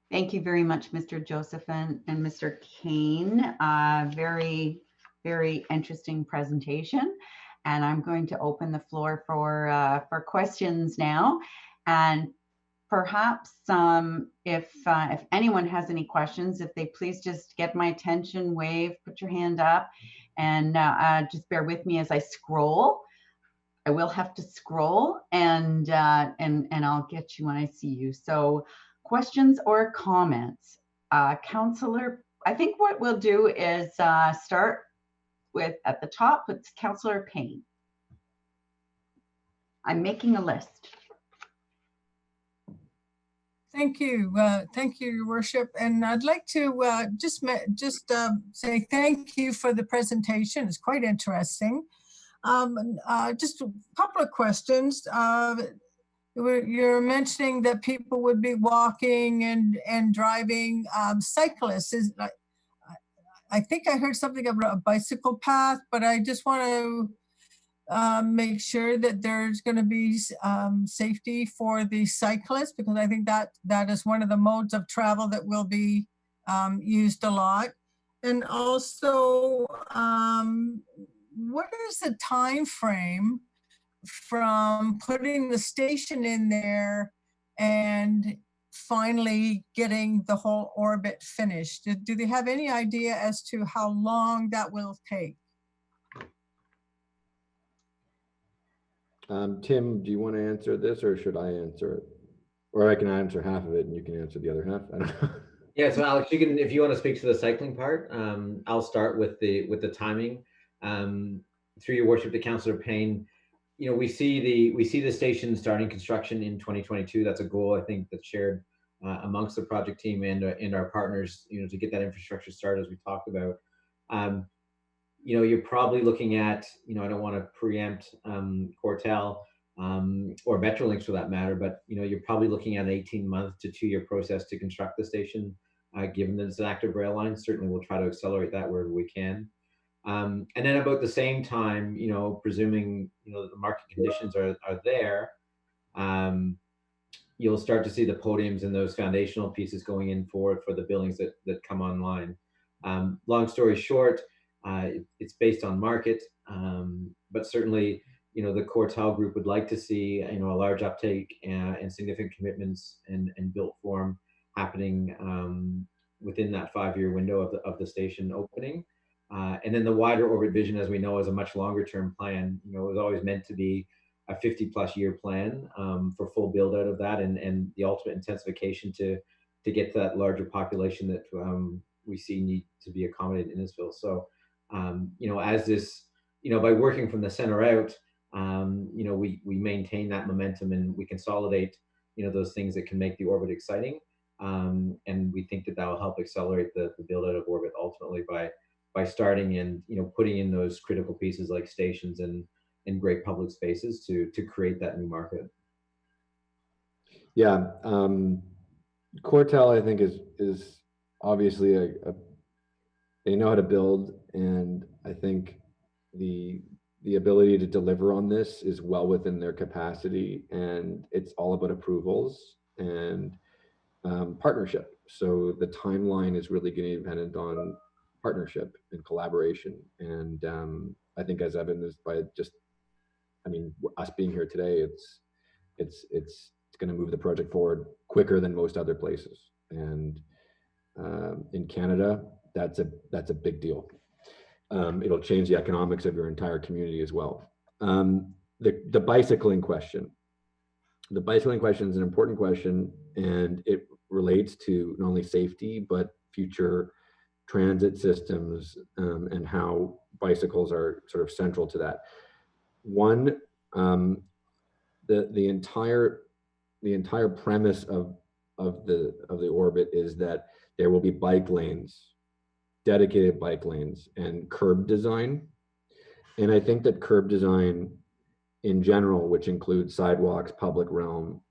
Thank you very much, Mr. Joseph and Mr. Kane. Very, very interesting presentation. And I'm going to open the floor for questions now. And perhaps if anyone has any questions, if they please just get my attention, wave, put your hand up, and just bear with me as I scroll. I will have to scroll, and I'll get you when I see you. So questions or comments? Councillor, I think what we'll do is start with, at the top, with Councillor Payne. I'm making a list. Thank you, Your Worship, and I'd like to just say thank you for the presentation. It's quite interesting. Just a couple of questions. You're mentioning that people would be walking and driving. Cyclists, I think I heard something about a bicycle path, but I just want to make sure that there's going to be safety for the cyclists, because I think that is one of the modes of travel that will be used a lot. And also, what is the time frame from putting the station in there and finally getting the whole orbit finished? Do they have any idea as to how long that will take? Tim, do you want to answer this, or should I answer it? Or I can answer half of it and you can answer the other half. I don't know. Yeah, so Alex, you can, if you want to speak to the cycling part, I'll start with the timing. Through your worship to Councillor Payne, we see the station starting construction in 2022. That's a goal, I think, that's shared amongst the project team and our partners, to get that infrastructure started, as we talked about. You're probably looking at, I don't want to preempt Cortel or Metrolinx for that matter, but you're probably looking at an 18-month to 2-year process to construct the station, given that it's an active rail line. Certainly we'll try to accelerate that wherever we can. And then about the same time, presuming the market conditions are there, you'll start to see the podiums and those foundational pieces going in for the buildings that come online. Long story short, it's based on market, but certainly, the Cortel group would like to see, a large uptake and significant commitments and built form happening within that 5-year window of the station opening. And then the wider orbit vision, as we know, is a much longer term plan. You know, it was always meant to be a 50+ year plan for full build out of that, and the ultimate intensification to get to that larger population that we see need to be accommodated in Innisfil. So, you know, as this, you know, by working from the center out, you know, we maintain that momentum and we consolidate, you know, those things that can make the orbit exciting. And we think that that will help accelerate the build out of orbit ultimately by starting and, you know, putting in those critical pieces like stations and great public spaces to create that new market. Yeah, Cortel, I think, is obviously they know how to build, and I think the ability to deliver on this is well within their capacity, and it's all about approvals and partnership. So the timeline is really going to be dependent on partnership and collaboration, and I think, as evidenced by just, I mean, us being here today, it's going to move the project forward quicker than most other places. And in Canada, that's a big deal. It'll change the economics of your entire community as well. The bicycling question. The bicycling question is an important question, and it relates to not only safety, but future transit systems, and how bicycles are sort of central to that. One, the entire premise of the orbit is that there will be bike lanes, dedicated bike lanes, and curb design. And I think that curb design in general, which includes sidewalks, public realm,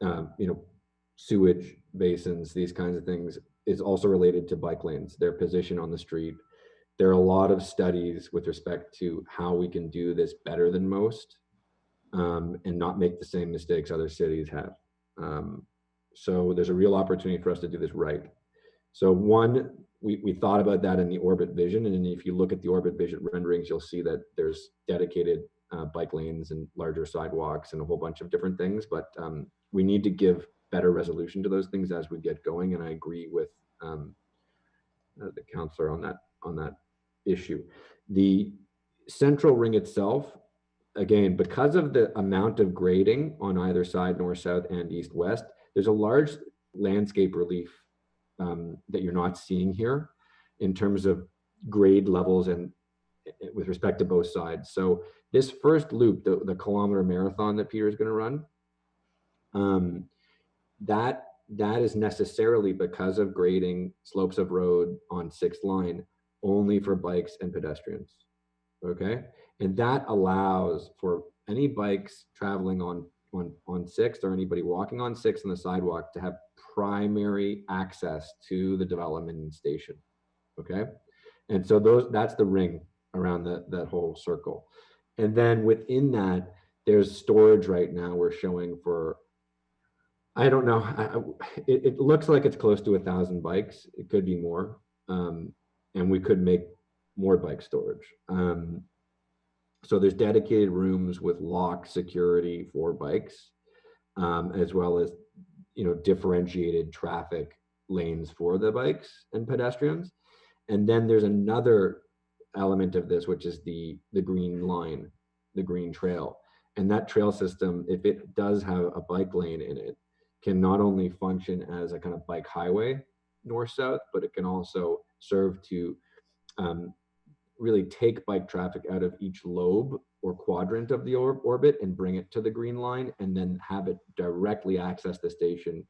you know, sewage basins, these kinds of things, is also related to bike lanes, their position on the street. There are a lot of studies with respect to how we can do this better than most, and not make the same mistakes other cities have. So there's a real opportunity for us to do this right. So one, we thought about that in the orbit vision, and if you look at the orbit vision renderings, you'll see that there's dedicated bike lanes and larger sidewalks and a whole bunch of different things, but we need to give better resolution to those things as we get going, and I agree with the councillor on that issue. The central ring itself, again, because of the amount of grading on either side, north, south, and east, west, there's a large landscape relief that you're not seeing here in terms of grade levels and with respect to both sides. So this first loop, the kilometer marathon that Peter is going to run, that is necessarily because of grading slopes of road on 6th line only for bikes and pedestrians. Okay, and that allows for any bikes traveling on 6th or anybody walking on 6th on the sidewalk to have primary access to the development station. Okay, and so that's the ring around that whole circle. And then within that, there's storage right now we're showing for, I don't know, it looks like it's close to 1,000 bikes. It could be more, and we could make more bike storage. So there's dedicated rooms with locked security for bikes, as well as, you know, differentiated traffic lanes for the bikes and pedestrians. And then there's another element of this, which is the green line, the green trail. And that trail system, if it does have a bike lane in it, can not only function as a kind of bike highway north-south, but it can also serve to really take bike traffic out of each lobe or quadrant of the orbit and bring it to the green line, and then have it directly access the station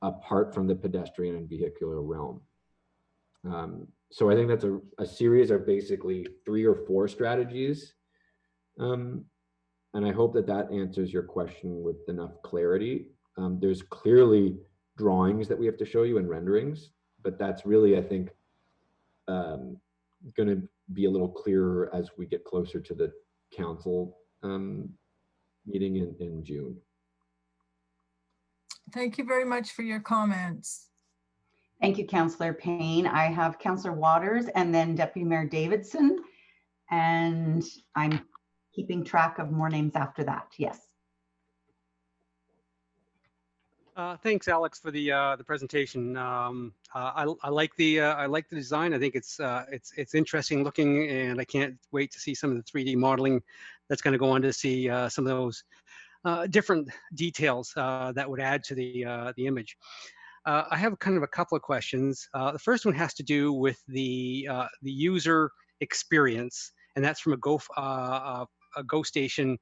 apart from the pedestrian and vehicular realm. So I think that's a series of basically 3 or 4 strategies. And I hope that answers your question with enough clarity. There's clearly drawings that we have to show you and renderings, but that's really, I think, going to be a little clearer as we get closer to the council meeting in June. Thank you very much for your comments. Thank you, Councillor Payne. I have Councillor Waters and then Deputy Mayor Davidson, and I'm keeping track of more names after that. Yes. Thanks, Alex, for the presentation. I like the design. I think it's interesting looking, and I can't wait to see some of the 3D modeling that's going to go on to see some of those different details that would add to the image. I have kind of a couple of questions. The first one has to do with the user experience, and that's from a Go Station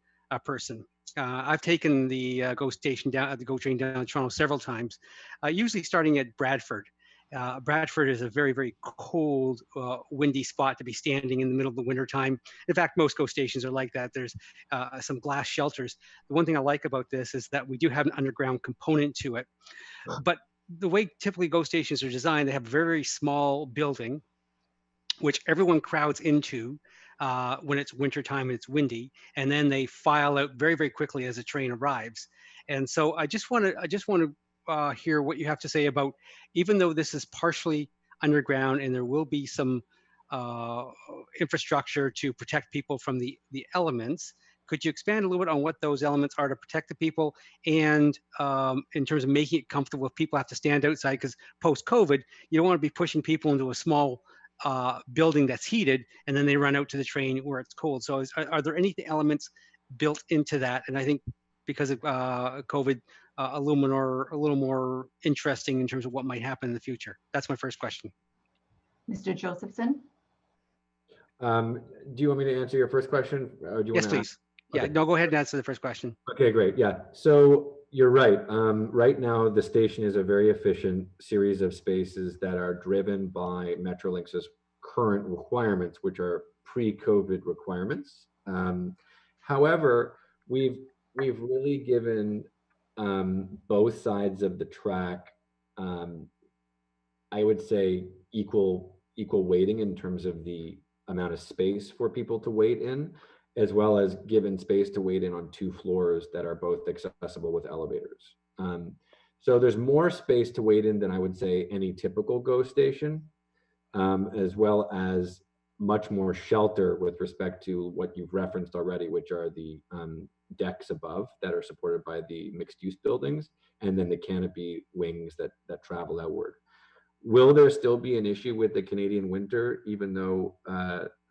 person. I've taken the Go Station down, the Go train down to Toronto several times, usually starting at Bradford. Bradford is a very, very cold, windy spot to be standing in the middle of the winter time. In fact, most Go stations are like that. There's some glass shelters. The one thing I like about this is that we do have an underground component to it. But the way typically Go stations are designed, they have a very, very small building, which everyone crowds into when it's wintertime and it's windy, and then they file out very, very quickly as a train arrives. And so I just want to hear what you have to say about, even though this is partially underground and there will be some infrastructure to protect people from the elements, could you expand a little bit on what those elements are to protect the people, and in terms of making it comfortable if people have to stand outside? Because post-COVID, you don't want to be pushing people into a small building that's heated and then they run out to the train where it's cold. So are there any elements built into that? And I think because of COVID, a little more interesting in terms of what might happen in the future. That's my first question. Mr. Josephson? Do you want me to answer your first question? Or do you Yes, want to please. Yeah, no, go ahead and answer the first question. Okay, great. Yeah. So you're right. Right now, the station is a very efficient series of spaces that are driven by Metrolinx's current requirements, which are pre-COVID requirements. However, we've really given both sides of the track, I would say, equal weighting in terms of the amount of space for people to wait in, as well as given space to wait in on 2 floors that are both accessible with elevators. So there's more space to wait in than I would say any typical Go station, as well as much more shelter with respect to what you've referenced already, which are the decks above that are supported by the mixed-use buildings, and then the canopy wings that travel outward. Will there still be an issue with the Canadian winter, even though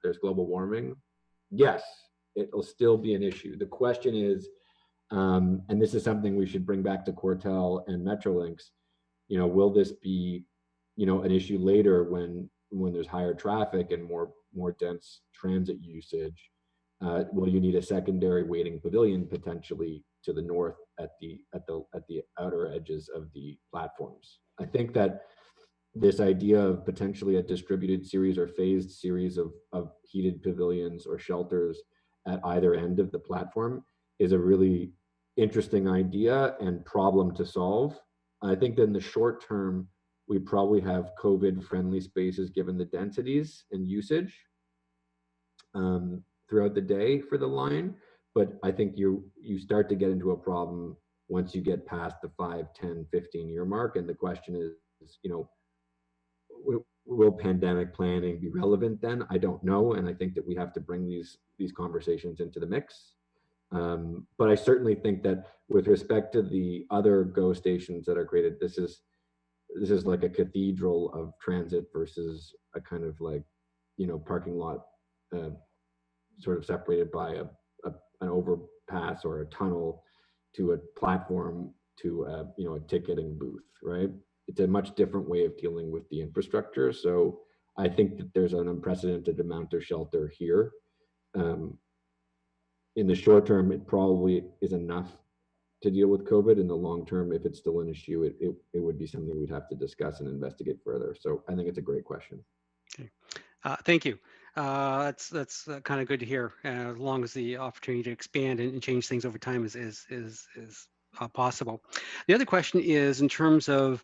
there's global warming? Yes, it'll still be an issue. The question is, and this is something we should bring back to Cortel and Metrolinx, will this be, an issue later when there's higher traffic and more dense transit usage? Will you need a secondary waiting pavilion potentially to the north at the outer edges of the platforms? I think that this idea of potentially a distributed series or phased series of heated pavilions or shelters at either end of the platform is a really interesting idea and problem to solve. I think that in the short term, we probably have COVID-friendly spaces given the densities and usage throughout the day for the line. But I think you start to get into a problem once you get past the 5, 10, 15-year mark. And the question is, will pandemic planning be relevant then? I don't know. And I think that we have to bring these conversations into the mix. But I certainly think that with respect to the other Go stations that are created, this is like a cathedral of transit versus a kind of like, parking lot sort of separated by an overpass or a tunnel to a platform to a ticketing booth, right? It's a much different way of dealing with the infrastructure. So I think that there's an unprecedented amount of shelter here. In the short term, it probably is enough to deal with COVID. In the long term, if it's still an issue, it would be something we'd have to discuss and investigate further. So I think it's a great question. Okay. Thank you. That's kind of good to hear. As long as the opportunity to expand and change things over time is possible. The other question is in terms of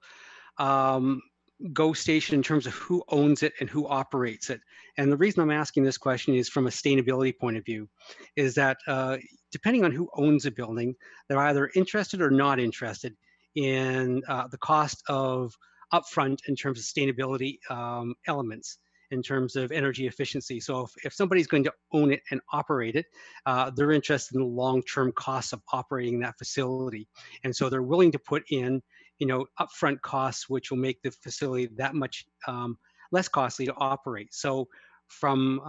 Go Station, in terms of who owns it and who operates it. And the reason I'm asking this question is from a sustainability point of view, is that depending on who owns a building, they're either interested or not interested in the cost of upfront in terms of sustainability elements. in terms of energy efficiency. So if somebody's going to own it and operate it, they're interested in the long-term costs of operating that facility. And so they're willing to put in, upfront costs, which will make the facility that much less costly to operate. So from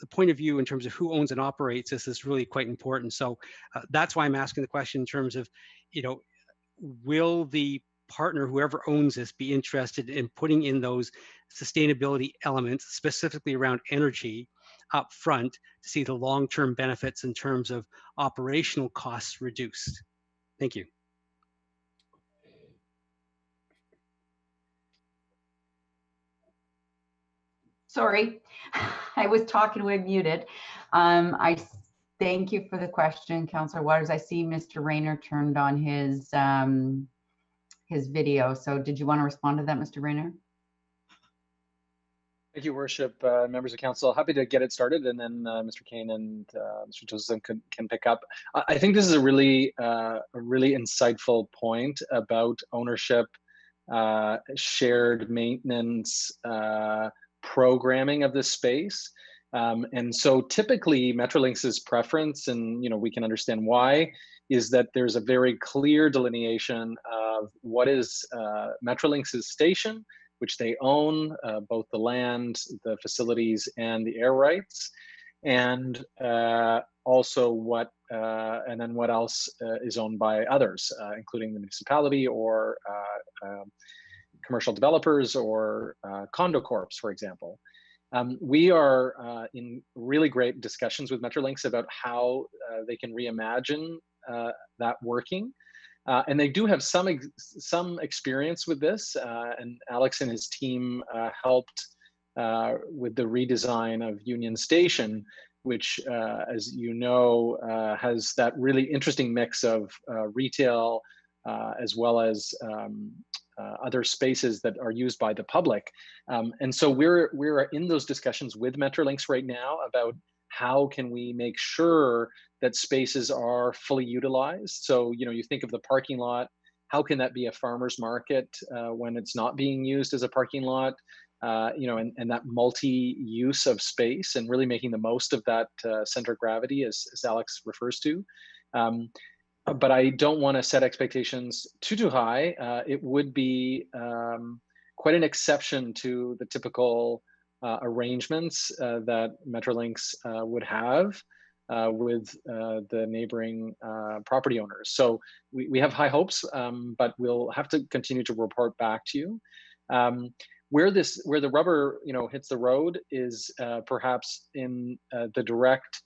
the point of view in terms of who owns and operates, this is really quite important. So that's why I'm asking the question in terms of, will the partner, whoever owns this, be interested in putting in those sustainability elements, specifically around energy, up front to see the long-term benefits in terms of operational costs reduced? Thank you. Sorry, I was talking when muted. I thank you for the question, Councillor Waters. I see Mr. Rayner turned on his video. So did you want to respond to that, Mr. Rayner? Thank you, Worship, members of council. Happy to get it started, and then Mr. Kane and Mr. Joseph can pick up. I think this is a really insightful point about ownership, shared maintenance, programming of this space. And so typically Metrolinx's preference, and we can understand why, is that there's a very clear delineation of what is Metrolinx's station, which they own, both the land, the facilities, and the air rights, and also and then what else is owned by others, including the municipality or commercial developers or condo corps, for example. We are in really great discussions with Metrolinx about how they can reimagine that working. And they do have some experience with this, and Alex and his team helped with the redesign of Union Station, which, as you know, has that really interesting mix of retail as well as other spaces that are used by the public. And so we're in those discussions with Metrolinx right now about how can we make sure that spaces are fully utilized. So, you think of the parking lot, how can that be a farmer's market when it's not being used as a parking lot? And that multi-use of space and really making the most of that center of gravity, as Alex refers to. But I don't want to set expectations too high. It would be quite an exception to the typical arrangements that Metrolinx would have with the neighboring property owners. So we have high hopes, but we'll have to continue to report back to you. Where the rubber hits the road is perhaps in the direct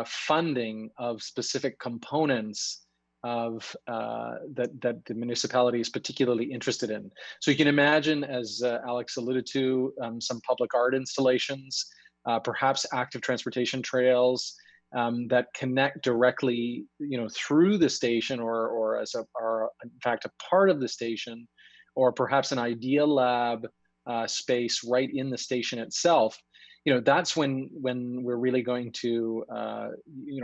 funding of specific components of that the municipality is particularly interested in. So you can imagine, as Alex alluded to, some public art installations, perhaps active transportation trails that connect directly, through the station, or in fact a part of the station, or perhaps an idea lab space right in the station itself. That's when we're really going to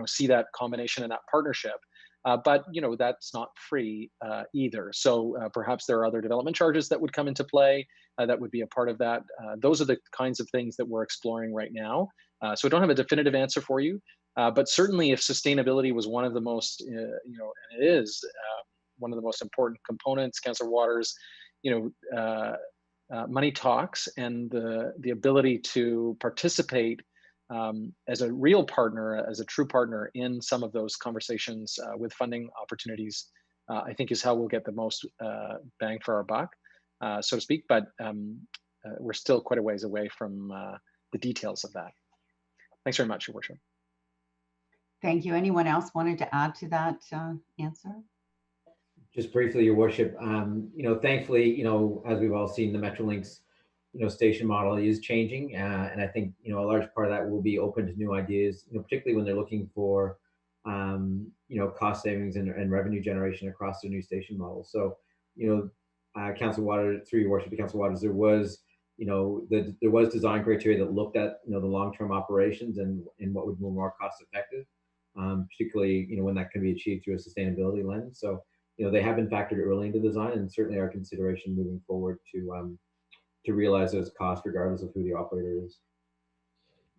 see that combination and that partnership. But that's not free either. So perhaps there are other development charges that would come into play that would be a part of that. Those are the kinds of things that we're exploring right now. So I don't have a definitive answer for you, but certainly if sustainability was one of the most, and it is one of the most important components, Councillor Waters, money talks, and the ability to participate as a real partner, as a true partner in some of those conversations with funding opportunities, I think is how we'll get the most bang for our buck, so to speak. But we're still quite a ways away from the details of that. Thanks very much, Your Worship. Thank you. Anyone else wanted to add to that answer? Just briefly, Your Worship, thankfully, as we've all seen, the Metrolinx station model is changing, and I think a large part of that will be open to new ideas, particularly when they're looking for cost savings and revenue generation across their new station model. So Council Waters, through Your Worship, to Council Waters, there was there was design criteria that looked at the long-term operations and what would be more cost effective, particularly when that can be achieved through a sustainability lens. So they have been factored early into design, and certainly our consideration moving forward to realize those costs regardless of who the operator is.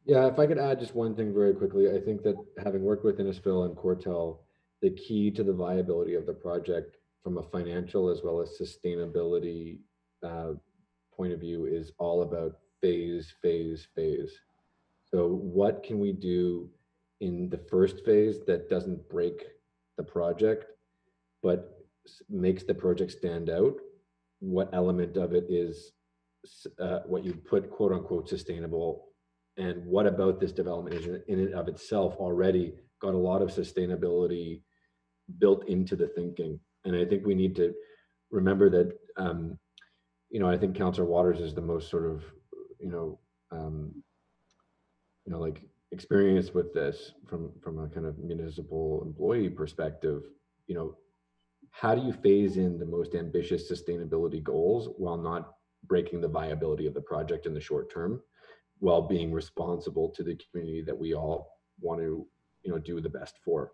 Yeah, if I could add just one thing very quickly, I think that having worked with Innisfil and Cortel, the key to the viability of the project from a financial as well as sustainability point of view is all about phase. So what can we do in the first phase that doesn't break the project, but makes the project stand out? What element of it is what you put quote unquote sustainable? And what about this development is in and of itself already got a lot of sustainability built into the thinking? And I think we need to remember that, I think Councillor Waters is the most sort of, like experience with this from a kind of municipal employee perspective. How do you phase in the most ambitious sustainability goals while not breaking the viability of the project in the short term, while being responsible to the community that we all want to, do the best for?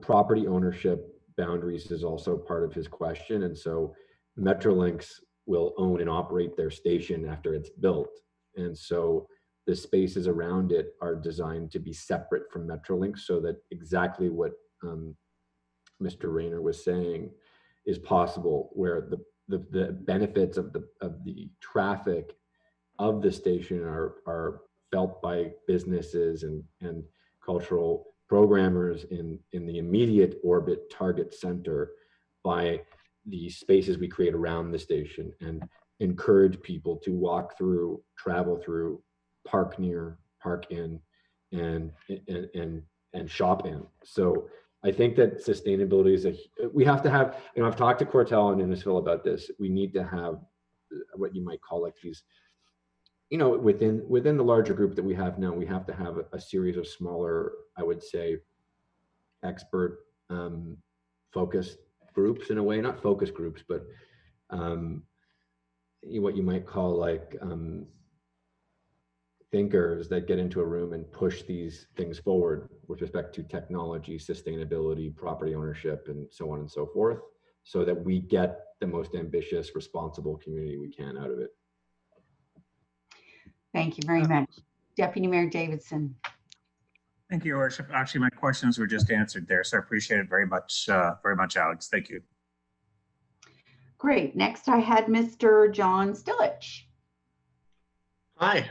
Property ownership boundaries is also part of his question. And so Metrolinx will own and operate their station after it's built. And so the spaces around it are designed to be separate from Metrolinx, so that exactly what Mr. Rayner was saying is possible, where the benefits of the traffic of the station are felt by businesses and cultural programmers in the immediate orbit target center by the spaces we create around the station, and encourage people to walk through, travel through, park near, park in, and shop in. So I think that sustainability is we have to have, I've talked to Cortel and Innisfil about this. We need to have what you might call like these, within the larger group that we have now, we have to have a series of smaller, I would say, expert focused groups in a way, not focus groups, but what you might call like thinkers that get into a room and push these things forward with respect to technology, sustainability, property ownership, and so on and so forth, so that we get the most ambitious, responsible community we can out of it. Thank you very much. Deputy Mayor Davidson. Thank you, Your Worship. Actually, my questions were just answered there, so I appreciate it very much, Alex. Thank you. Great. Next, I had Mr. John Stillage. Hi.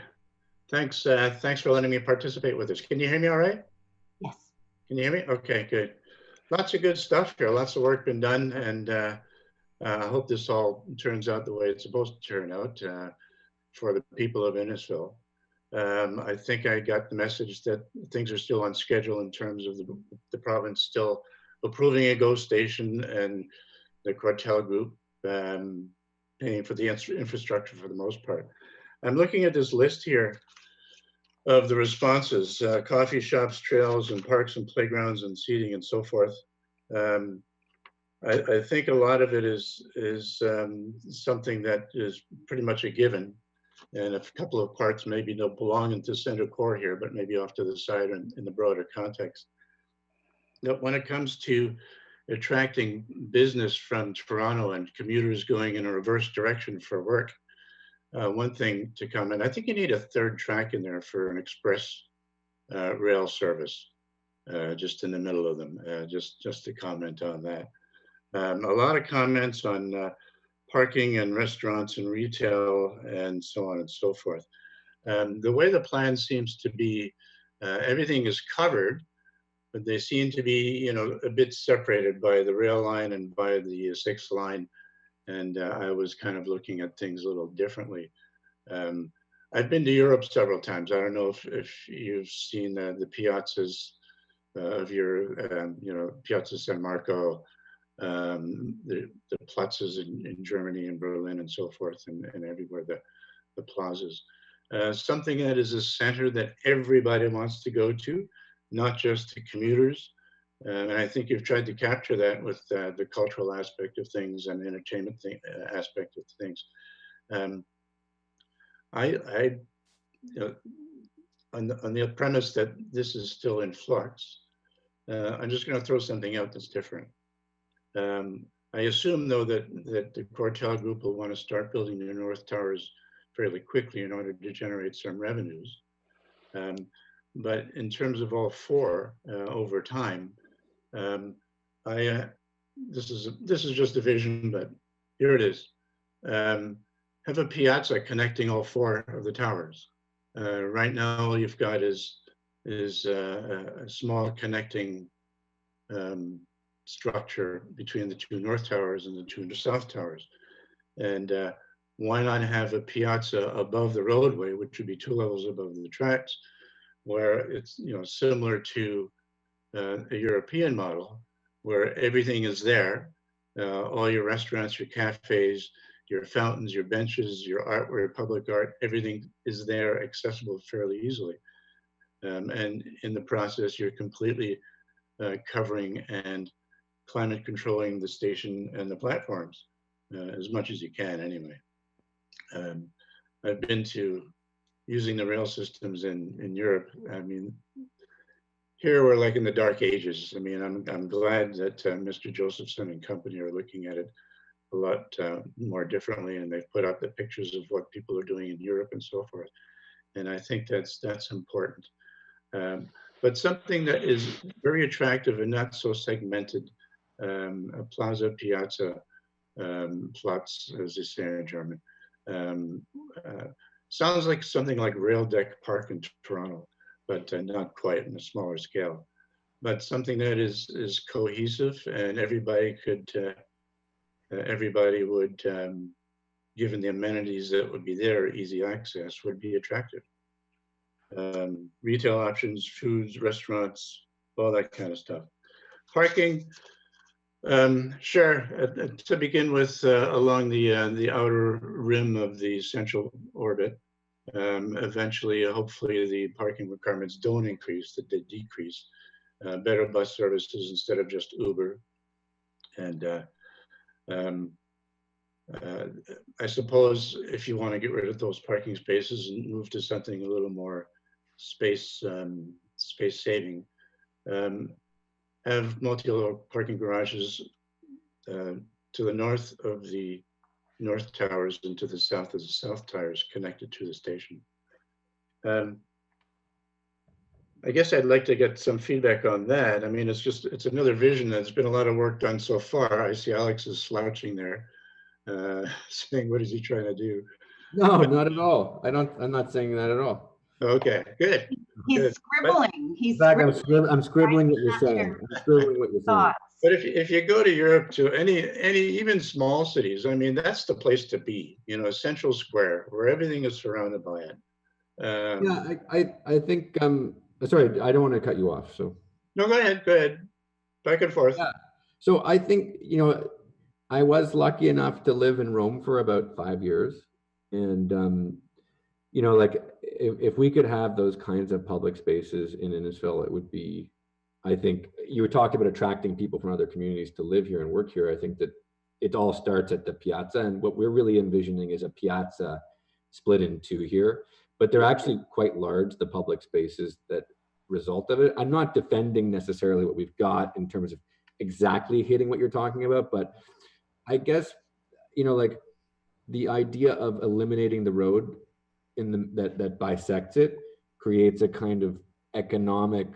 Thanks. Thanks for letting me participate with this. Can you hear me all right? Yes. Can you hear me? Okay, good. Lots of good stuff here. Lots of work been done, and I hope this all turns out the way it's supposed to turn out for the people of Innisfil. I think I got the message that things are still on schedule in terms of the province still approving a GO station, and the Cortel group paying for the infrastructure for the most part. I'm looking at this list here of the responses: coffee shops, trails, and parks and playgrounds and seating and so forth. I think a lot of it is something that is pretty much a given. And a couple of parts maybe don't belong into center core here, but maybe off to the side in the broader context. Now, when it comes to attracting business from Toronto and commuters going in a reverse direction for work, one thing to comment, I think you need a third track in there for an express rail service, just in the middle of them, just to comment on that. A lot of comments on parking and restaurants and retail and so on and so forth. The way the plan seems to be, everything is covered, but they seem to be, a bit separated by the rail line and by the 6th line. And I was kind of looking at things a little differently. I've been to Europe several times. I don't know if you've seen the piazzas of your, Piazza San Marco, the plazas in Germany and Berlin and so forth, and everywhere, the plazas. Something that is a center that everybody wants to go to, not just the commuters. And I think you've tried to capture that with the cultural aspect of things and entertainment aspect of things. On the premise that this is still in flux, I'm just going to throw something out that's different. I assume, though, that the Cortel group will want to start building their north towers fairly quickly in order to generate some revenues. But in terms of all four over time, this is just a vision, but here it is. Have a piazza connecting all four of the towers. Right now, all you've got is a small connecting structure between the two north towers and the two south towers. And why not have a piazza above the roadway, which would be 2 levels above the tracks, where it's similar to a European model, where everything is there, all your restaurants, your cafes, your fountains, your benches, your artwork, public art, everything is there, accessible fairly easily. And in the process, you're completely covering and climate controlling the station and the platforms as much as you can anyway. I've been to using the rail systems in Europe. I mean, here we're like in the dark ages. I mean, I'm glad that Mr. Josephson and company are looking at it a lot more differently, and they've put up the pictures of what people are doing in Europe and so forth. And I think that's important. But something that is very attractive and not so segmented, a plaza, piazza, Platz, as they say in German. Sounds like something like Rail Deck Park in Toronto, but not quite on a smaller scale. But something that is cohesive, and everybody would, given the amenities that would be there, easy access, would be attractive. Retail options, foods, restaurants, all that kind of stuff. Parking, sure. To begin with, along the outer rim of the central orbit, eventually, hopefully, the parking requirements don't increase; that they decrease. Better bus services instead of just Uber, and I suppose if you want to get rid of those parking spaces and move to something a little more space saving, have multi-level parking garages to the north of the north towers and to the south of the south towers connected to the station. I guess I'd like to get some feedback on that. I mean, it's another vision. There's been a lot of work done so far. I see Alex is slouching there, saying, what is he trying to do? No, not at all. I'm not saying that at all. Okay, good. He's Good. scribbling. He's In fact, scribbling. I'm scribbling what you're saying. I'm scribbling what you're saying. Thoughts. But if you go to Europe, to any even small cities, I mean, that's the place to be. Central Square, where everything is surrounded by it. Yeah, I think. Sorry, I don't want to cut you off. So. No, go ahead. Go ahead. Back and forth. Yeah. So I think I was lucky enough to live in Rome for about 5 years, and like if we could have those kinds of public spaces in Innisfil, it would be. I think you were talking about attracting people from other communities to live here and work here. I think that it all starts at the piazza, and what we're really envisioning is a piazza split in two here, but they're actually quite large, the public spaces that result of it. I'm not defending necessarily what we've got in terms of exactly hitting what you're talking about, but I guess, like the idea of eliminating the road that bisects it creates a kind of economic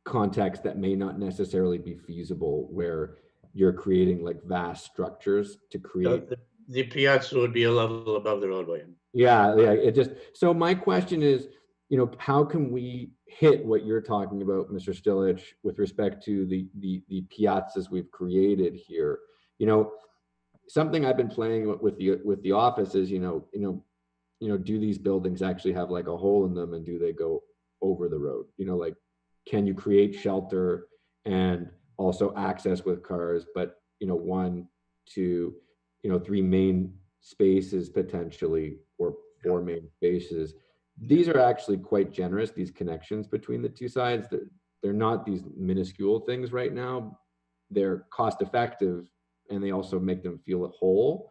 context that may not necessarily be feasible, where you're creating like vast structures to create. The piazza would be a level above the roadway. Yeah. So my question is, how can we hit what you're talking about, Mr. Stilic, with respect to the piazzas we've created here? Something I've been playing with the office is, do these buildings actually have like a hole in them, and do they go over the road? Like, can you create shelter and also access with cars, but 1, 2, 3 main spaces potentially, or 4 main spaces. These are actually quite generous, these connections between the two sides. They're not these minuscule things right now. They're cost effective, and they also make them feel whole.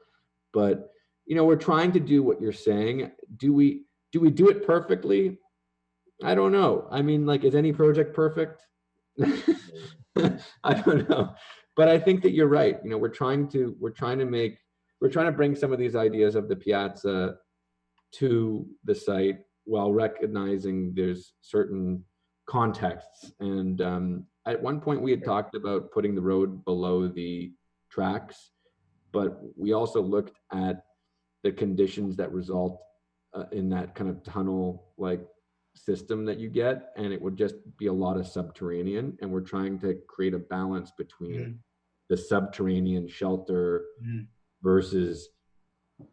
But we're trying to do what you're saying. Do we do it perfectly? I don't know. I mean, like, is any project perfect? I don't know, but I think that you're right. You know, we're trying to bring some of these ideas of the piazza to the site while recognizing there's certain contexts. And at one point we had talked about putting the road below the tracks, but we also looked at the conditions that result in that kind of tunnel like system that you get, and it would just be a lot of subterranean, and we're trying to create a balance between the subterranean shelter versus,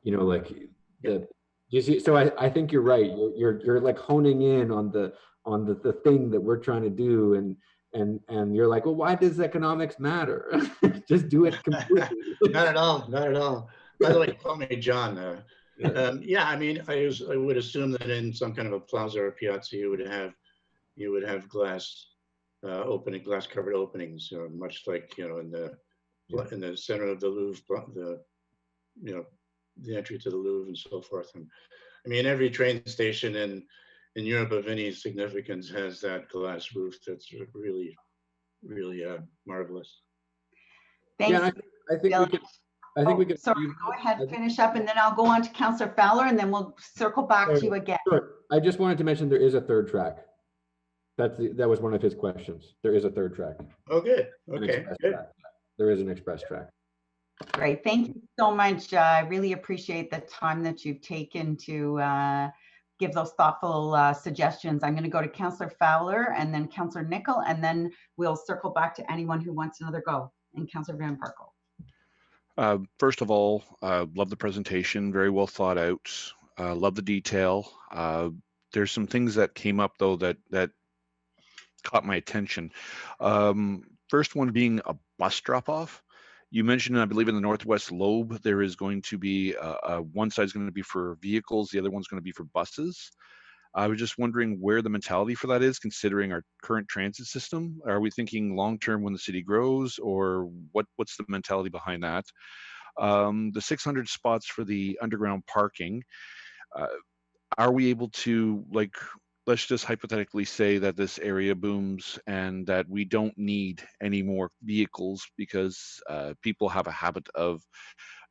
you know, like the, you see, so I think you're right. You're like honing in on the thing that we're trying to do, and you're like, well, why does economics matter? Just do it completely. Not at all, not at all. By the way, call me John. Yeah, I mean, I would assume that in some kind of a plaza or piazza, you would have glass glass covered openings, much like, you know, in the center of the Louvre, the entry to the Louvre and so forth. And I mean, every train station in Europe of any significance has that glass roof. That's really, really marvelous. Thanks. Yeah, I think we could. I think we could. Sorry, go ahead, finish up, and then I'll go on to Councillor Fowler, and then we'll circle back to you again. Sure. I just wanted to mention there is a third track. That was one of his questions. There is a third track. Oh, good. Okay, good. There is an express track. Great. Thank you so much. I really appreciate the time that you've taken to give those thoughtful suggestions. I'm going to go to Councillor Fowler and then Councillor Nicol, and then we'll circle back to anyone who wants another go. And Councillor Van Parkel. First of all, love the presentation, very well thought out. Love the detail. There's some things that came up though that caught my attention. First one being a bus drop-off. You mentioned, I believe, in the northwest lobe, there is going to be one side is going to be for vehicles, the other one's going to be for buses. I was just wondering where the mentality for that is, considering our current transit system. Are we thinking long-term when the city grows, or what's the mentality behind that? The 600 spots for the underground parking, are we able to, like, let's just hypothetically say that this area booms and that we don't need any more vehicles because people have a habit of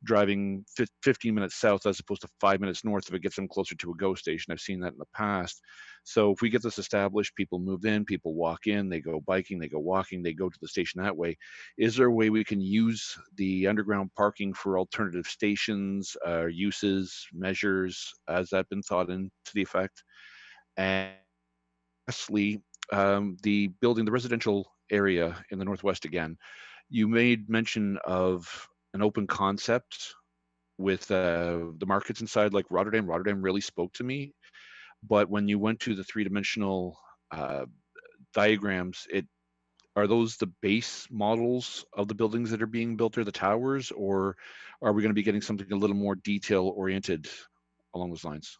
driving 15 minutes south as opposed to 5 minutes north if it gets them closer to a GO station. I've seen that in the past. So if we get this established, people move in, people walk in, they go biking, they go walking, they go to the station that way. Is there a way we can use the underground parking for alternative stations, uses, measures? Has that been thought into the effect? And lastly, the residential area in the northwest again, you made mention of an open concept with the markets inside, like Rotterdam. Rotterdam really spoke to me, but when you went to the three-dimensional diagrams, are those the base models of the buildings that are being built, or the towers, or are we going to be getting something a little more detail-oriented along those lines?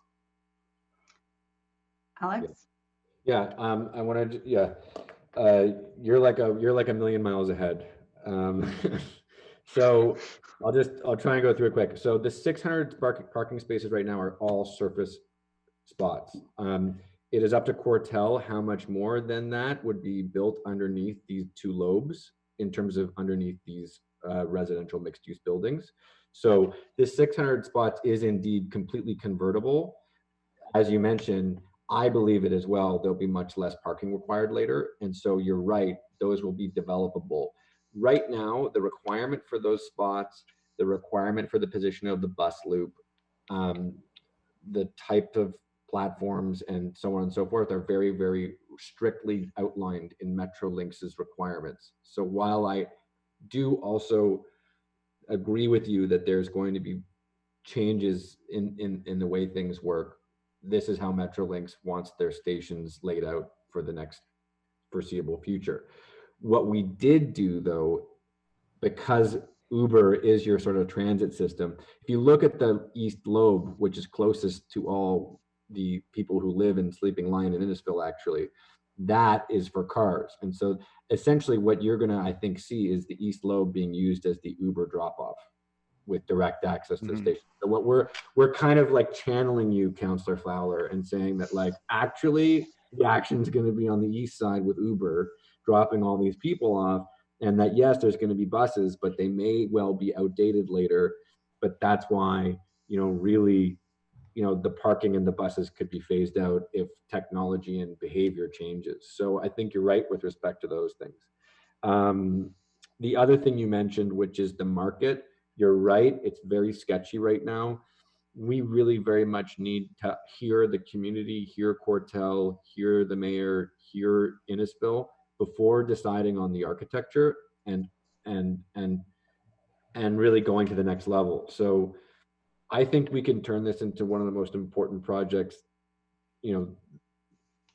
Alex? Yeah, I wanted. Yeah, you're like a million miles ahead. So I'll try and go through it quick. So the 600 parking spaces right now are all surface spots. It is up to Quartel how much more than that would be built underneath these two lobes in terms of underneath these residential mixed-use buildings. So this 600 spots is indeed completely convertible. As you mentioned, I believe it as well. There'll be much less parking required later. And so you're right, those will be developable. Right now, the requirement for those spots, the requirement for the position of the bus loop, the type of platforms and so on and so forth are very, very strictly outlined in Metrolinx's requirements. So while I do also agree with you that there's going to be changes in the way things work, this is how Metrolinx wants their stations laid out for the next foreseeable future. What we did do though, because Uber is your sort of transit system, if you look at the East Lobe, which is closest to all the people who live in Sleeping Lion and Innisfil, actually, that is for cars. And so essentially what you're gonna, I think, see is the East Lobe being used as the Uber drop-off with direct access to the station. So what we're kind of like channeling you, Councillor Fowler, and saying that, like, actually the action is going to be on the east side with Uber, dropping all these people off, and that yes, there's going to be buses, but they may well be outdated later. But that's why, really, the parking and the buses could be phased out if technology and behavior changes. So I think you're right with respect to those things. The other thing you mentioned, which is the market, you're right. It's very sketchy right now. We really very much need to hear the community, hear Cortel, hear the mayor, hear Innisfil before deciding on the architecture and really going to the next level. So I think we can turn this into one of the most important projects,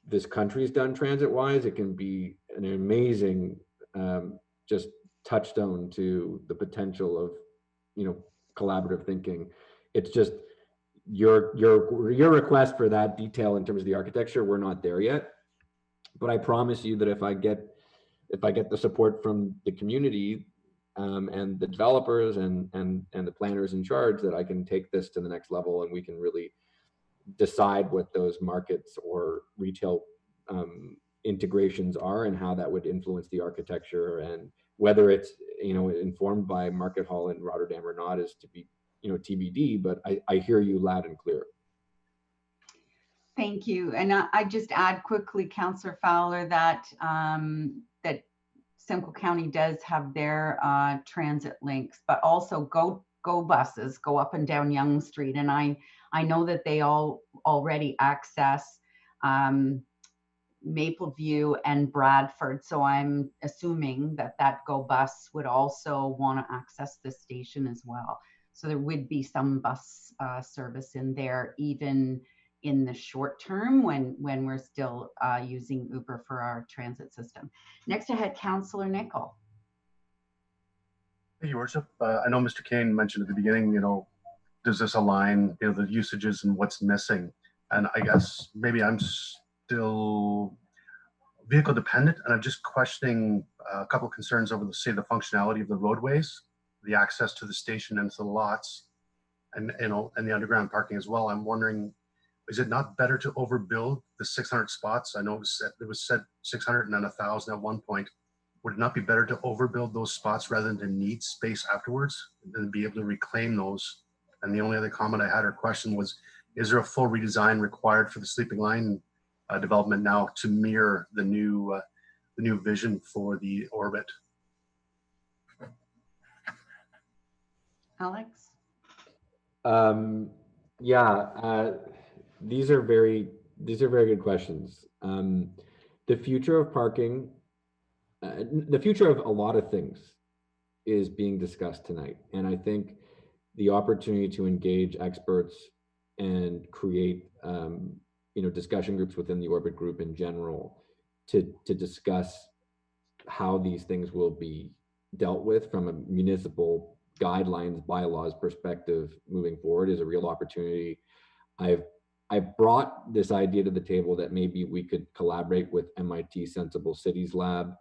this country's done transit-wise. It can be an amazing just touchstone to the potential of, collaborative thinking. It's just your request for that detail in terms of the architecture, we're not there yet. But I promise you that if I get the support from the community and the developers and the planners in charge, that I can take this to the next level, and we can really decide what those markets or retail integrations are and how that would influence the architecture, and whether it's informed by Market Hall in Rotterdam or not is to be TBD. But I hear you loud and clear. Thank you. And I just add quickly, Councillor Fowler, that that Simcoe County does have their transit links, but also go buses go up and down Yonge Street, and I know that they all already access Mapleview and Bradford. So I'm assuming that Go bus would also want to access the station as well. So there would be some bus service in there, even in the short term when we're still using Uber for our transit system. Next I had Councillor Nicol. Thank you, Worship. I know Mr. Kane mentioned at the beginning, does this align, the usages and what's missing? And I guess maybe I'm still vehicle dependent, and I'm just questioning a couple of concerns over the functionality of the roadways, the access to the station and to the lots, and the underground parking as well. I'm wondering, is it not better to overbuild the 600 spots? I know it was said 600 and then 1,000 at one point. Would it not be better to overbuild those spots rather than to need space afterwards and be able to reclaim those? And the only other comment I had or question was, is there a full redesign required for the sleeping line development now to mirror the new vision for the orbit? Alex? These are very good questions. The future of parking, the future of a lot of things is being discussed tonight. And I think the opportunity to engage experts and create discussion groups within the Orbit group in general to discuss how these things will be dealt with from a municipal guidelines, bylaws perspective moving forward is a real opportunity. I've brought this idea to the table that maybe we could collaborate with MIT Sensible Cities Lab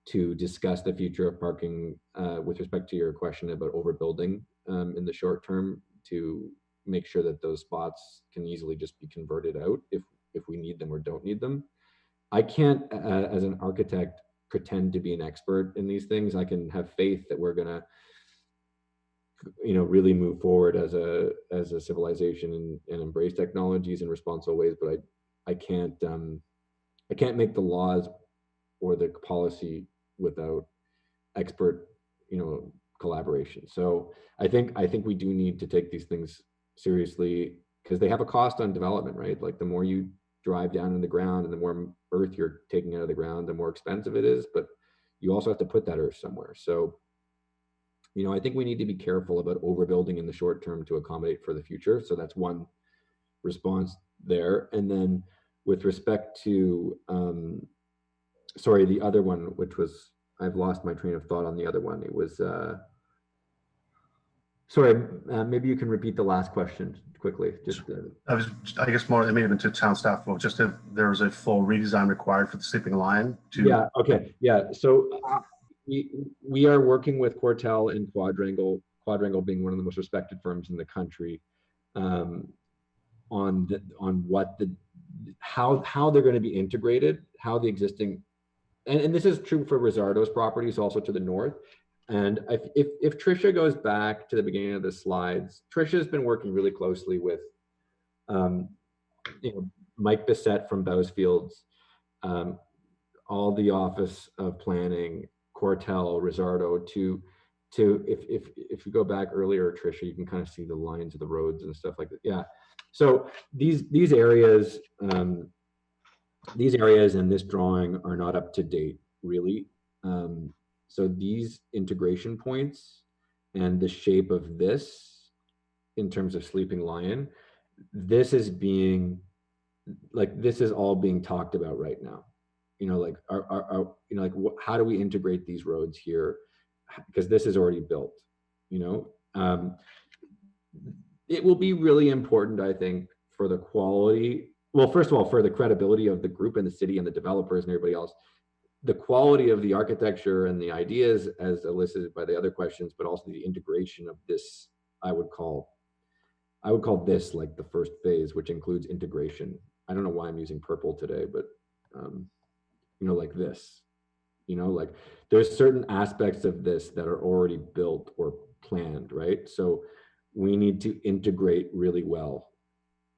to discuss the future of parking with respect to your question about overbuilding in the short term, to make sure that those spots can easily just be converted out if we need them or don't need them. I can't, as an architect, pretend to be an expert in these things. I can have faith that we're gonna, really move forward as a civilization and embrace technologies in responsible ways. But I can't make the laws or the policy without expert, collaboration. So I think we do need to take these things seriously, because they have a cost on development, right? Like the more you drive down in the ground and the more earth you're taking out of the ground, the more expensive it is, but you also have to put that earth somewhere. So, I think we need to be careful about overbuilding in the short term to accommodate for the future. So that's one response there. And then with respect to, the other one, which was, I've lost my train of thought on the other one. It was, maybe you can repeat the last question quickly. I guess more, it may have been to town staff, but just if there was a full redesign required for the sleeping lion to. Yeah, okay, yeah. So we are working with Cortel and Quadrangle being one of the most respected firms in the country, on what how they're going to be integrated, how the existing and this is true for Rizzardo's properties, also to the north. And if Tricia goes back to the beginning of the slides, Tricia's been working really closely with Mike Bissett from Bousfields, all the Office of Planning, Cortel, Rizzardo, to if you go back earlier, Tricia, you can kind of see the lines of the roads and stuff like that. Yeah. So these areas in this drawing are not up to date, really. So these integration points and the shape of this in terms of Sleeping Lion, this is all being talked about right now. Like how do we integrate these roads here? Because this is already built, it will be really important, I think, for the quality. Well, first of all, for the credibility of the group and the city and the developers and everybody else, the quality of the architecture and the ideas as elicited by the other questions, but also the integration of this, I would call this like the first phase, which includes integration. I don't know why I'm using purple today, but like this, like there's certain aspects of this that are already built or planned, right? So we need to integrate really well.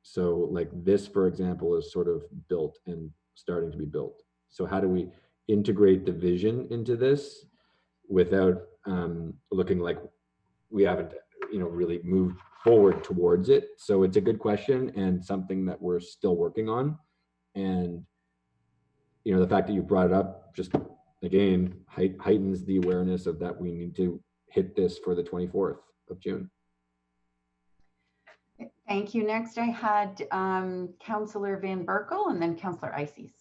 So like this, for example, is sort of built and starting to be built. So how do we integrate the vision into this without looking like we haven't, really moved forward towards it? So it's a good question and something that we're still working on. And, the fact that you brought it up just again heightens the awareness of that we need to hit this for the 24th of June. Thank you. Next, I had Councillor Van Berkel and then Councillor Ices.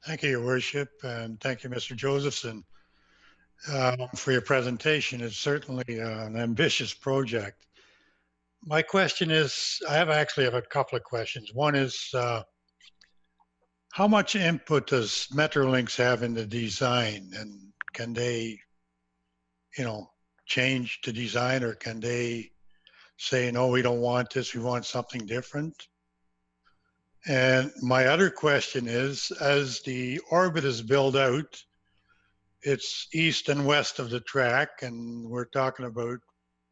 Thank you, Your Worship, and thank you, Mr. Josephson, for your presentation. It's certainly an ambitious project. My question is, I actually have a couple of questions. One is, how much input does Metrolinx have in the design, and can they, change the design, or can they say, no, we don't want this, we want something different? And my other question is, as the orbit is built out, it's east and west of the track, and we're talking about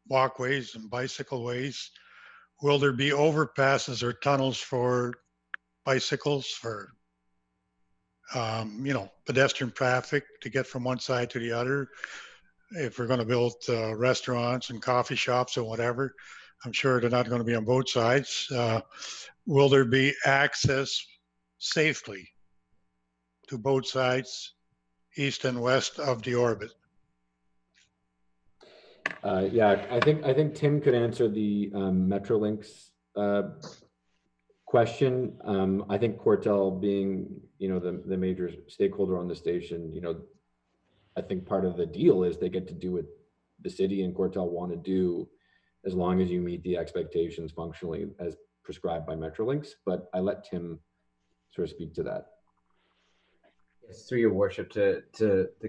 walkways and bicycle ways. Will there be overpasses or tunnels for bicycles, for pedestrian traffic to get from one side to the other? If we're going to build restaurants and coffee shops or whatever, I'm sure they're not going to be on both sides. Will there be access safely to both sides, east and west of the orbit? Yeah, I think Tim could answer the Metrolinx question. I think Cortel, being the major stakeholder on the station, I think part of the deal is they get to do what the city and Cortel want to do, as long as you meet the expectations functionally as prescribed by Metrolinx. But I let Tim sort of speak to that. Yes, through your worship to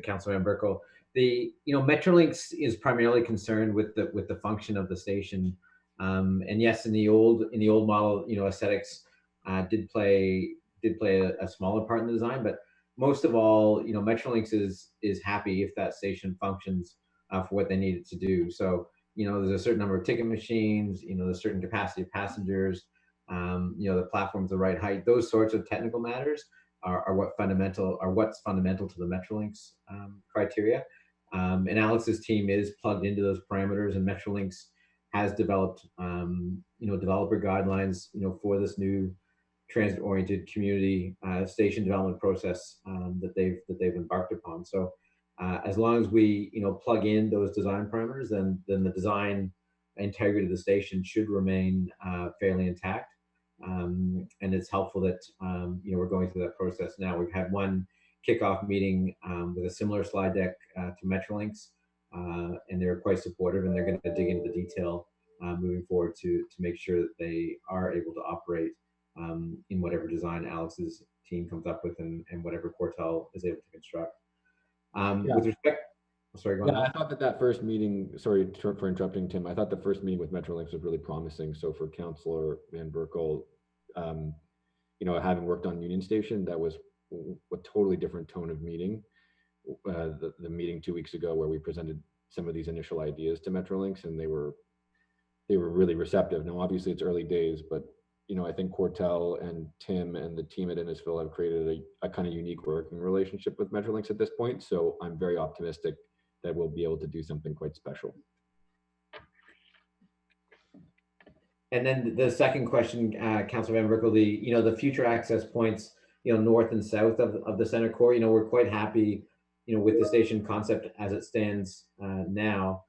Councilor Van Berkel. The Metrolinx is primarily concerned with the function of the station, and yes, in the old model, aesthetics did play a smaller part in the design, but most of all, Metrolinx is happy if that station functions for what they need it to do. So there's a certain number of ticket machines, there's a certain capacity of passengers, the platform's the right height. Those sorts of technical matters are what's fundamental to the Metrolinx criteria. And Alex's team is plugged into those parameters, and Metrolinx has developed, developer guidelines, for this new transit-oriented community station development process that they've embarked upon. So as long as we, plug in those design parameters, then the design integrity of the station should remain fairly intact. And it's helpful that we're going through that process now. We've had one kickoff meeting with a similar slide deck to Metrolinx, and they're quite supportive, and they're going to dig into the detail moving forward to make sure that they are able to operate in whatever design Alex's team comes up with and whatever Cortel is able to construct. With respect, sorry, go on. I thought that first meeting, sorry for interrupting, Tim, I thought the first meeting with Metrolinx was really promising. So for Councillor Van Berkel, having worked on Union Station, that was a totally different tone of meeting. The meeting 2 weeks ago where we presented some of these initial ideas to Metrolinx, and they were really receptive. Now, obviously it's early days, but I think Cortel and Tim and the team at Innisfil have created a kind of unique working relationship with Metrolinx at this point. So I'm very optimistic that we'll be able to do something quite special. And then the second question, Councilor Van Berkel, the future access points, north and south of the center core, we're quite happy, with the station concept as it stands now,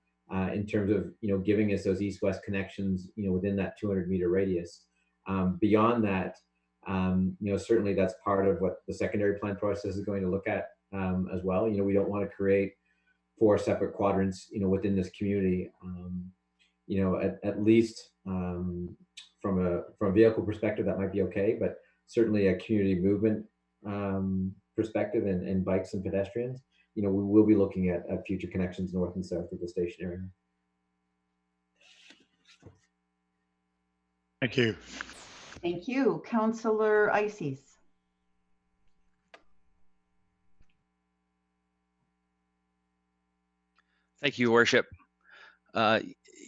in terms of, giving us those east-west connections, within that 200-meter radius. Beyond that, certainly that's part of what the secondary plan process is going to look at as well. We don't want to create 4 separate quadrants, within this community. At least from a vehicle perspective, that might be okay, but certainly a community movement perspective and bikes and pedestrians, we will be looking at future connections north and south of the station area. Thank you. Thank you. Councillor Ices. Thank you, Worship.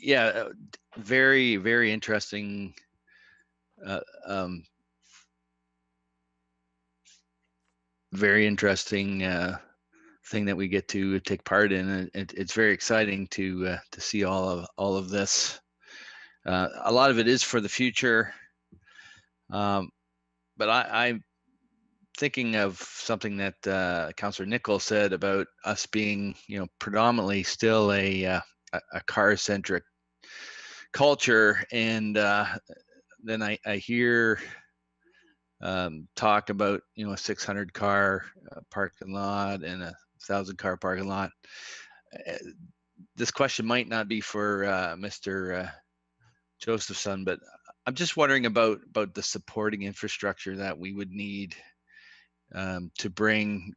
Yeah, very, very interesting very interesting thing that we get to take part in. It's very exciting to see all of this. A lot of it is for the future, but I'm thinking of something that Councillor Nichols said about us being, predominantly still a car-centric culture, and then I hear talk about a 600 car parking lot and a 1,000 car parking lot. This question might not be for Mr. Josephson, but I'm just wondering about the supporting infrastructure that we would need to bring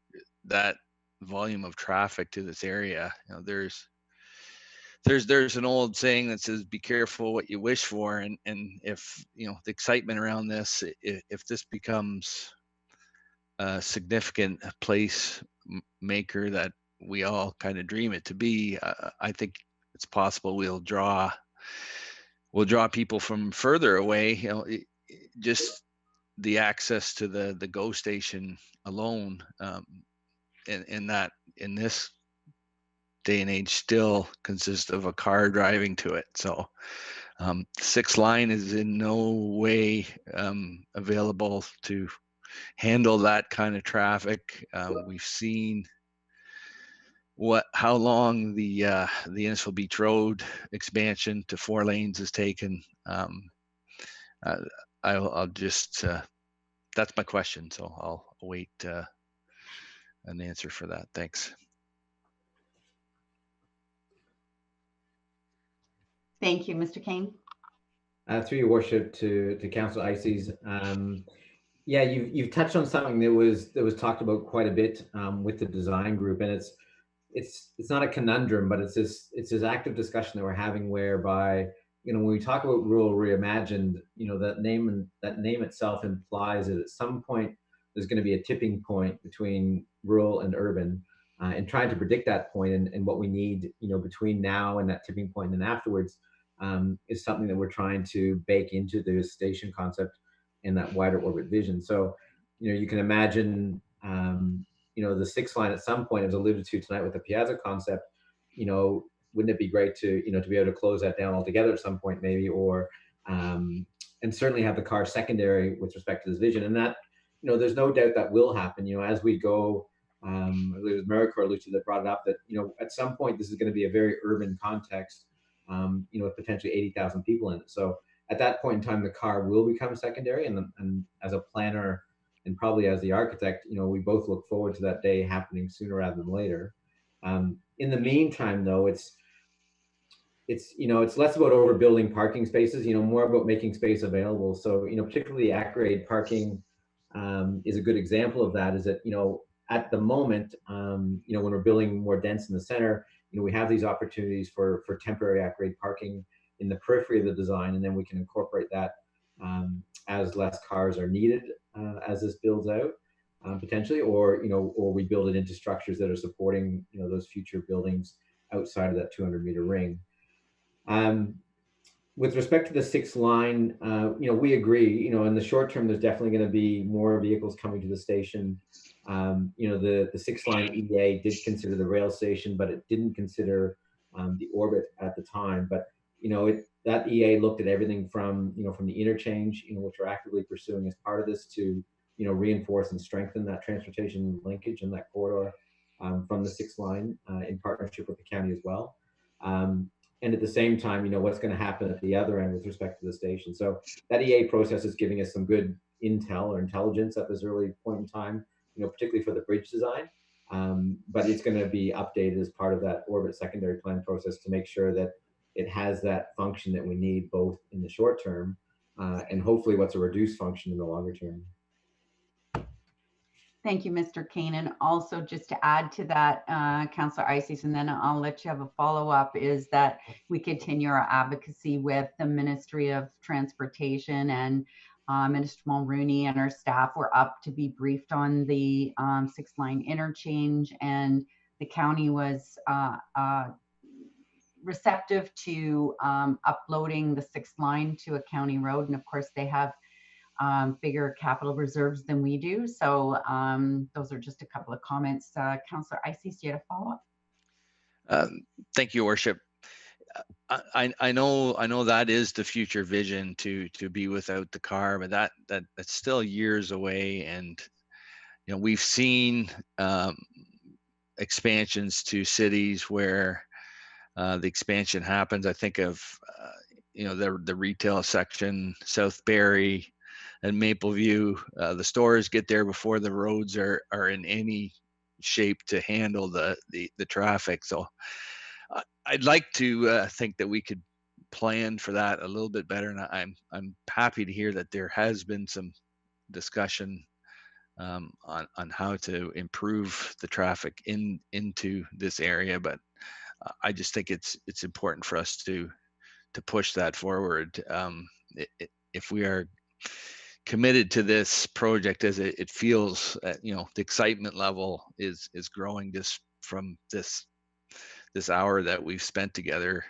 that volume of traffic to this area. There's an old saying that says, be careful what you wish for. And if, the excitement around this, if this becomes a significant place maker that we all kind of dream it to be, I think it's possible we'll draw people from further away, just the access to the GO station alone, in this day and age still consists of a car driving to it. So 6 line is in no way available to handle that kind of traffic. We've seen how long the Innisfil Beach Road expansion to 4 lanes has taken. I'll just that's my question, so I'll await an answer for that. Thanks. Thank you, Mr. Kane. Through your worship to Councillor Ices, yeah, you've touched on something that was talked about quite a bit with the design group, and it's not a conundrum, but it's this active discussion that we're having whereby, when we talk about rural reimagined, that name itself implies that at some point there's going to be a tipping point between rural and urban, and trying to predict that point and what we need, between now and that tipping point and afterwards, is something that we're trying to bake into the station concept in that wider orbit vision. So, you can imagine, the 6 line at some point, as alluded to tonight with the Piazza concept, wouldn't it be great to, to be able to close that down altogether at some point maybe, or, and certainly have the car secondary with respect to this vision. And that, there's no doubt that will happen, as we go, I believe it was Maricor Lucci that brought it up that, at some point this is going to be a very urban context, with potentially 80,000 people in it. So at that point in time, the car will become secondary, and as a planner and probably as the architect, we both look forward to that day happening sooner rather than later. In the meantime, though, it's less about overbuilding parking spaces, more about making space available. So, particularly at-grade parking is a good example of that. Is that, at the moment, when we're building more dense in the center, we have these opportunities for temporary at-grade parking in the periphery of the design, and then we can incorporate that as less cars are needed as this builds out. potentially, or or we build it into structures that are supporting those future buildings outside of that 200-meter ring. With respect to the 6th line, we agree. In the short term, there's definitely going to be more vehicles coming to the station. The 6th line EA did consider the rail station, but it didn't consider the orbit at the time. But that EA looked at everything from from the interchange, which we're actively pursuing as part of this, to reinforce and strengthen that transportation linkage in that corridor from the 6th line in partnership with the county as well. And at the same time, what's going to happen at the other end with respect to the station. So that EA process is giving us some good intel or intelligence at this early point in time, particularly for the bridge design. But it's going to be updated as part of that orbit secondary plan process to make sure that it has that function that we need both in the short term and hopefully what's a reduced function in the longer term. Thank you, Mr. Kane. And also just to add to that, Councillor Ices, and then I'll let you have a follow-up, is that we continue our advocacy with the Ministry of Transportation and Minister Mulrooney and our staff. We're up to be briefed on the 6th line interchange, and the county was receptive to uploading the 6th line to a county road. And of course, they have bigger capital reserves than we do. So those are just a couple of comments. Councillor Ices, do you have a follow-up? Thank you, Worship. I know that is the future vision to be without the car, but that's still years away. And we've seen expansions to cities where the expansion happens. I think of the retail section, South Barrie and Mapleview. The stores get there before the roads are in any shape to handle the traffic. So I'd like to think that we could plan for that a little bit better, and I'm happy to hear that there has been some discussion on how to improve the traffic into this area. But I just think it's important for us to push that forward. If we are committed to this project, as it feels, the excitement level is growing just from this hour that we've spent together.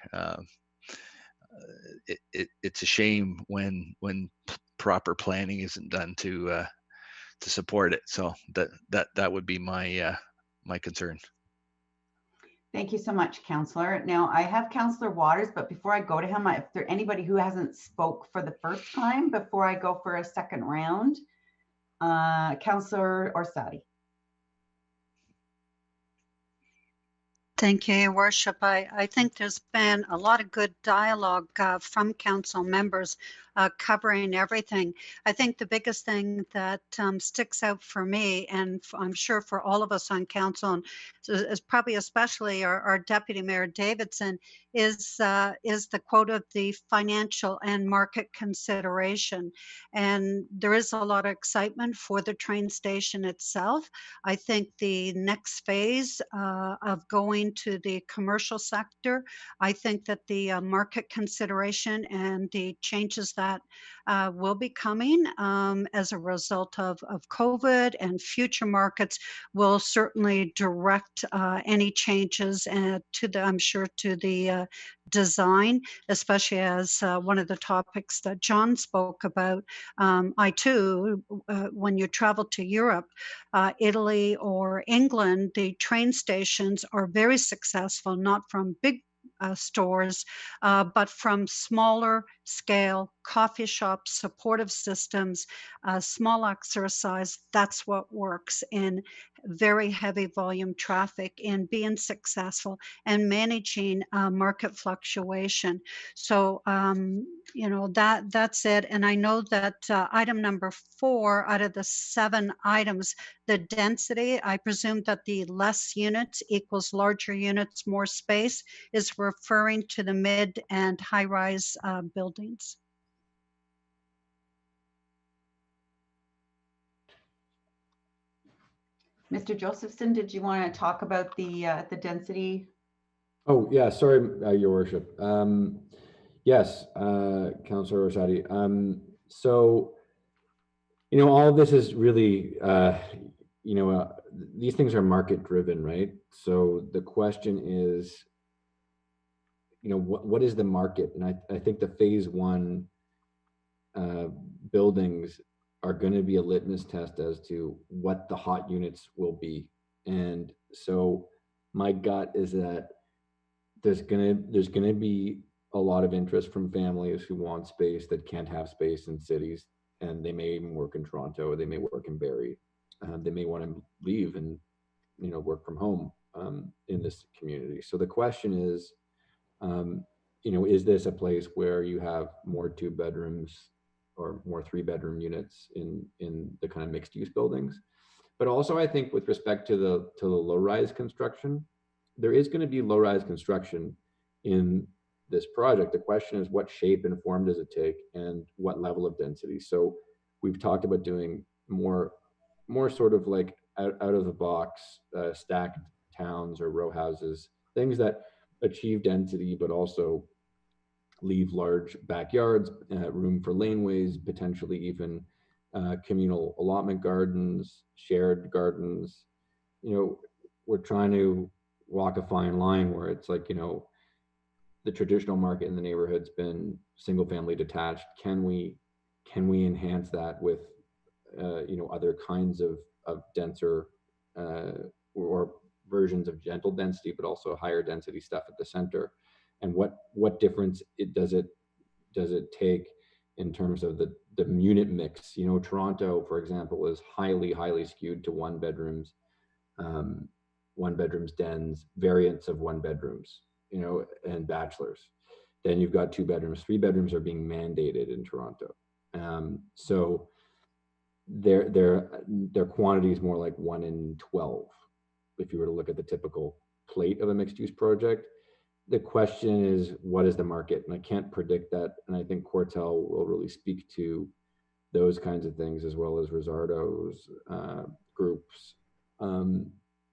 It's a shame when proper planning isn't done to support it. So that would be my concern. Thank you so much, Councillor. Now I have Councillor Waters, but before I go to him, if there's anybody who hasn't spoke for the first time before I go for a second round, Councillor Orsatti. Thank you, Your Worship. I think there's been a lot of good dialogue from council members covering everything. I think the biggest thing that sticks out for me, and I'm sure for all of us on council, and is probably especially our Deputy Mayor Davidson, is the quote of the financial and market consideration. And there is a lot of excitement for the train station itself. I think the next phase of going to the commercial sector, I think that the market consideration and the changes that will be coming as a result of COVID and future markets will certainly direct any changes I'm sure to the design, especially as one of the topics that John spoke about. I too, when you travel to Europe, Italy or England, the train stations are very successful, not from big stores, but from smaller scale coffee shops, supportive systems, small exercise. That's what works in very heavy volume traffic, in being successful and managing market fluctuation. So, that's it. And I know that item number 4 out of the 7 items, the density, I presume that the less units equals larger units, more space, is referring to the mid and high-rise buildings. Mr. Josephson, did you want to talk about the density? Oh, yeah, sorry, Your Worship. Yes, Councillor Orsatti. So, all of this is really you know, these things are market driven, right? So the question is, you know, what is the market? And I think the phase one buildings are going to be a litmus test as to what the hot units will be. And so my gut is that there's gonna be a lot of interest from families who want space that can't have space in cities, and they may even work in Toronto, or they may work in Barrie. They may want to leave and, you know, work from home in this community. So the question is, you know, is this a place where you have more 2 bedrooms or more 3-bedroom units in the kind of mixed use buildings? But also, I think with respect to the low rise construction, there is going to be low rise construction in this project. The question is, what shape and form does it take, and what level of density? So we've talked about doing more sort of like out of the box stacked towns or row houses, things that achieve density but also leave large backyards, room for laneways, potentially even communal allotment gardens, shared gardens. You know, we're trying to walk a fine line where it's like, you know, the traditional market in the neighborhood's been single family detached. Can we enhance that with you know, other kinds of denser or versions of gentle density, but also higher density stuff at the center? And what difference does it take in terms of the unit mix? You know, Toronto, for example, is highly skewed to 1 bedrooms, 1 bedrooms, dens, variants of 1 bedrooms, you know, and bachelors. Then you've got 2 bedrooms, 3 bedrooms are being mandated in Toronto. So their quantity is more like 1 in 12. If you were to look at the typical plate of a mixed use project, the question is, what is the market? And I can't predict that. And I think Quartel will really speak to those kinds of things, as well as Rosardo's groups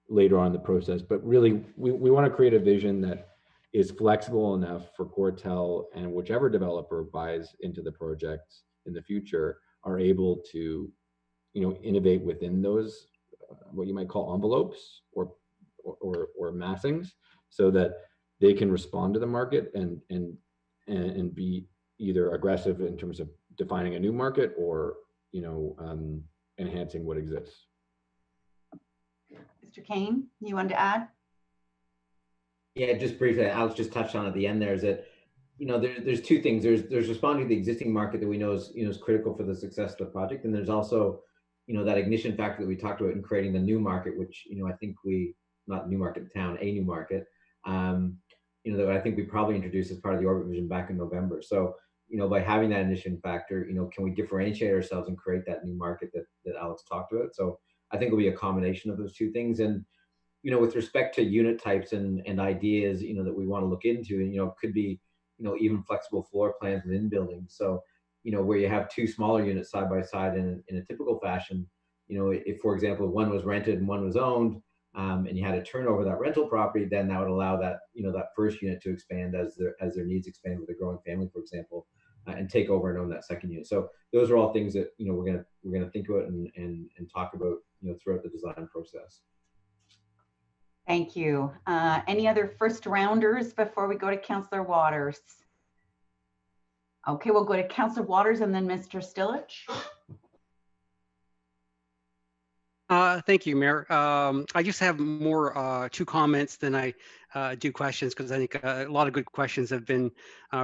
later on in the process. But really, we want to create a vision that is flexible enough for Quartel and whichever developer buys into the project in the future are able to, you know, innovate within those what you might call envelopes or massings, so that they can respond to the market and be either aggressive in terms of defining a new market or, you know, enhancing what exists. Mr. Kane, you wanted to add? Yeah, just briefly, Alex just touched on at the end there, is that, you know, there's 2 things. There's responding to the existing market that we know is, you know, is critical for the success of the project, and there's also, you know, that ignition factor that we talked about in creating the new market, which, you know, I think not new market town, a new market, you know, that I think we probably introduced as part of the Orbit Vision back in November. So, you know, by having that ignition factor, you know, can we differentiate ourselves and create that new market that Alex talked about? So I think it'll be a combination of those 2 things. And, you know, with respect to unit types and ideas, you know, that we want to look into, and, you know, it could be, you know, even flexible floor plans within buildings. So, you know, where you have 2 smaller units side by side in a typical fashion, you know, if, for example, one was rented and one was owned, and you had to turn over that rental property, then that would allow that, you know, that first unit to expand as their needs expand with a growing family, for example, and take over and own that second unit. So those are all things that, you know, we're gonna think about and talk about, you know, throughout the design process. Thank you. Any other first rounders before we go to Councillor Waters? Okay, we'll go to Councillor Waters and then Mr. Stilic. Thank you, Mayor. I just have more 2 comments than I do questions, because I think a lot of good questions have been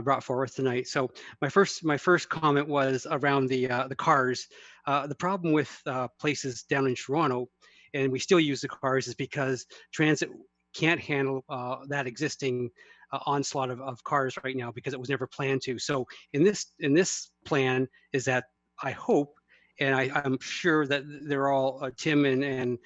brought forth tonight. So my first comment was around the cars. The problem with places down in Toronto, and we still use the cars, is because transit can't handle that existing onslaught of cars right now, because it was never planned to. So in this plan is that I hope, and I'm sure that they're all Tim and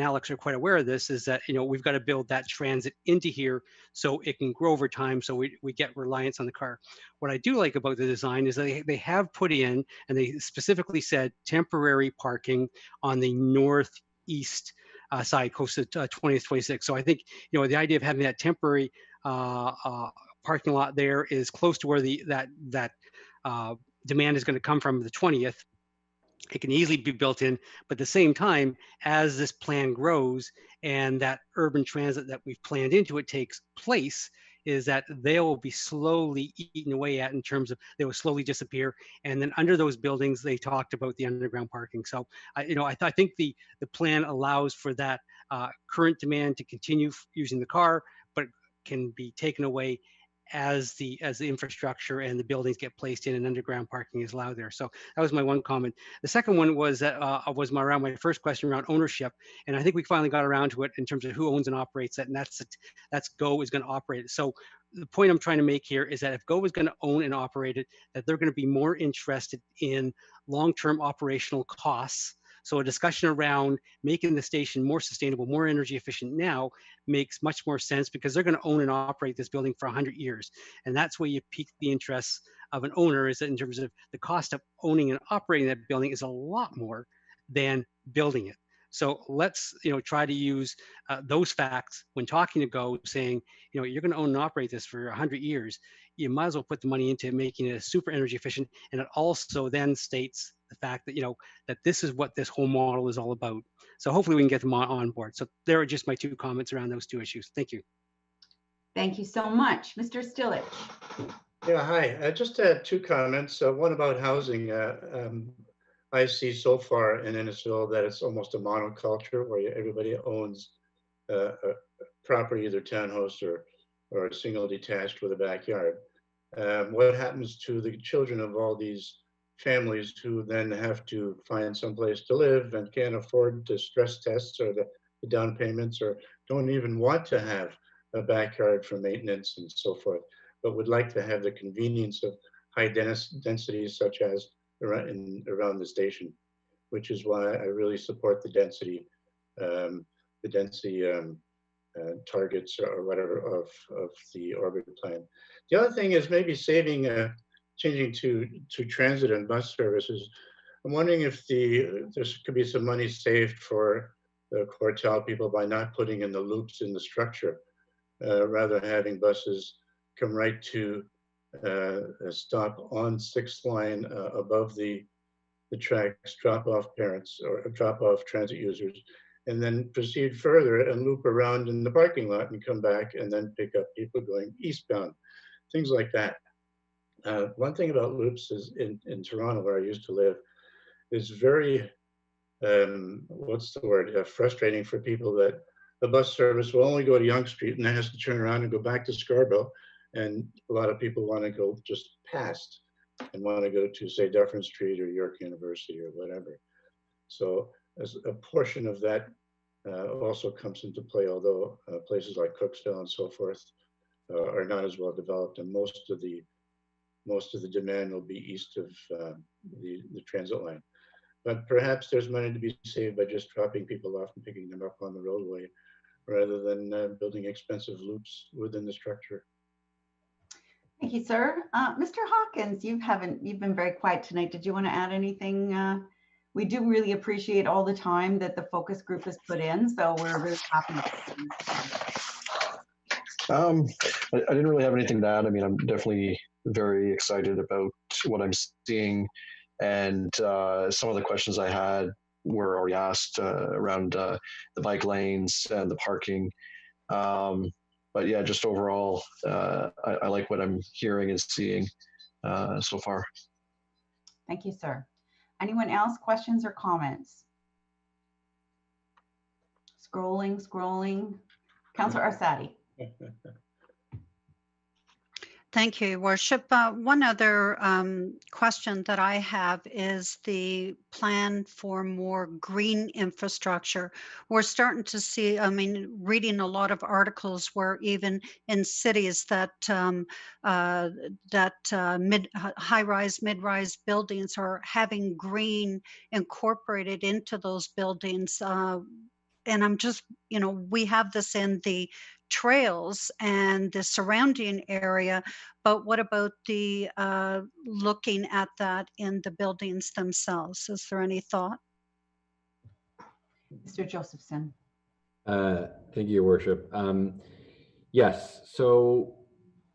Alex are quite aware of this, is that, you know, we've got to build that transit into here so it can grow over time, so we get reliance on the car. What I do like about the design is that they have put in, and they specifically said, temporary parking on the northeast side, close to 20th, 26th. So I think, you know, the idea of having that temporary parking lot there is close to where that demand is going to come from, the 20th. it can easily be built in, but at the same time, as this plan grows and that urban transit that we've planned into it takes place, is that they will be slowly eaten away at in terms of they will slowly disappear. And then under those buildings, they talked about the underground parking. So, I think the plan allows for that current demand to continue using the car, but can be taken away as the infrastructure and the buildings get placed in and underground parking is allowed there. So that was my one comment. The second one was that around my first question around ownership, and I think we finally got around to it in terms of who owns and operates it, and that's Go is going to operate it. So the point I'm trying to make here is that if Go is going to own and operate it, that they're going to be more interested in long-term operational costs. So a discussion around making the station more sustainable, more energy efficient now makes much more sense, because they're going to own and operate this building for 100 years. And that's where you pique the interests of an owner, is that in terms of the cost of owning and operating that building is a lot more than building it. So let's try to use those facts when talking to Go, saying, you're going to own and operate this for 100 years. You might as well put the money into making it super energy efficient. And it also then states the fact that, that this is what this whole model is all about. So hopefully we can get them on board. So there are just my two comments around those two issues. Thank you. Thank you so much. Mr. Stilic. Yeah, hi. I just had two comments. One about housing. I see so far in Innisfil that it's almost a monoculture where everybody owns a property, either townhouse or a single detached with a backyard. What happens to the children of all these families who then have to find someplace to live and can't afford the stress tests or the down payments, or don't even want to have a backyard for maintenance and so forth, but would like to have the convenience of high densities such as around the station, which is why I really support the density targets or whatever of the orbit plan. The other thing is maybe changing to transit and bus services. I'm wondering if there could be some money saved for the Quartel people by not putting in the loops in the structure, rather having buses come right to a stop on 6th line above the tracks, drop off parents or drop off transit users, and then proceed further and loop around in the parking lot and come back and then pick up people going eastbound, things like that. One thing about loops is in Toronto, where I used to live, is very, frustrating for people that the bus service will only go to Yonge Street and then has to turn around and go back to Scarborough. And a lot of people want to go just past and want to go to, say, Dufferin Street or York University or whatever. So as a portion of that also comes into play, although places like Cooksville and so forth are not as well developed, and most of the demand will be east of the transit line. But perhaps there's money to be saved by just dropping people off and picking them up on the roadway, rather than building expensive loops within the structure. Thank you, sir. Mr. Hawkins, you've been very quiet tonight. Did you want to add anything? We do really appreciate all the time that the focus group has put in, so we're really happy. I didn't really have anything to add. I mean, I'm definitely very excited about what I'm seeing, and some of the questions I had were already asked around the bike lanes and the parking. But yeah, just overall, I like what I'm hearing and seeing so far. Thank you, sir. Anyone else, questions or comments? Scrolling. Councillor Arsati. Thank you, Worship. One other question that I have is the plan for more green infrastructure. We're starting to see, reading a lot of articles where even in cities that high-rise, mid-rise buildings are having green incorporated into those buildings. And I'm just, we have this in the trails and the surrounding area, but what about the looking at that in the buildings themselves? Is there any thought? Mr. Josephson. Thank you, Your Worship. Yes, so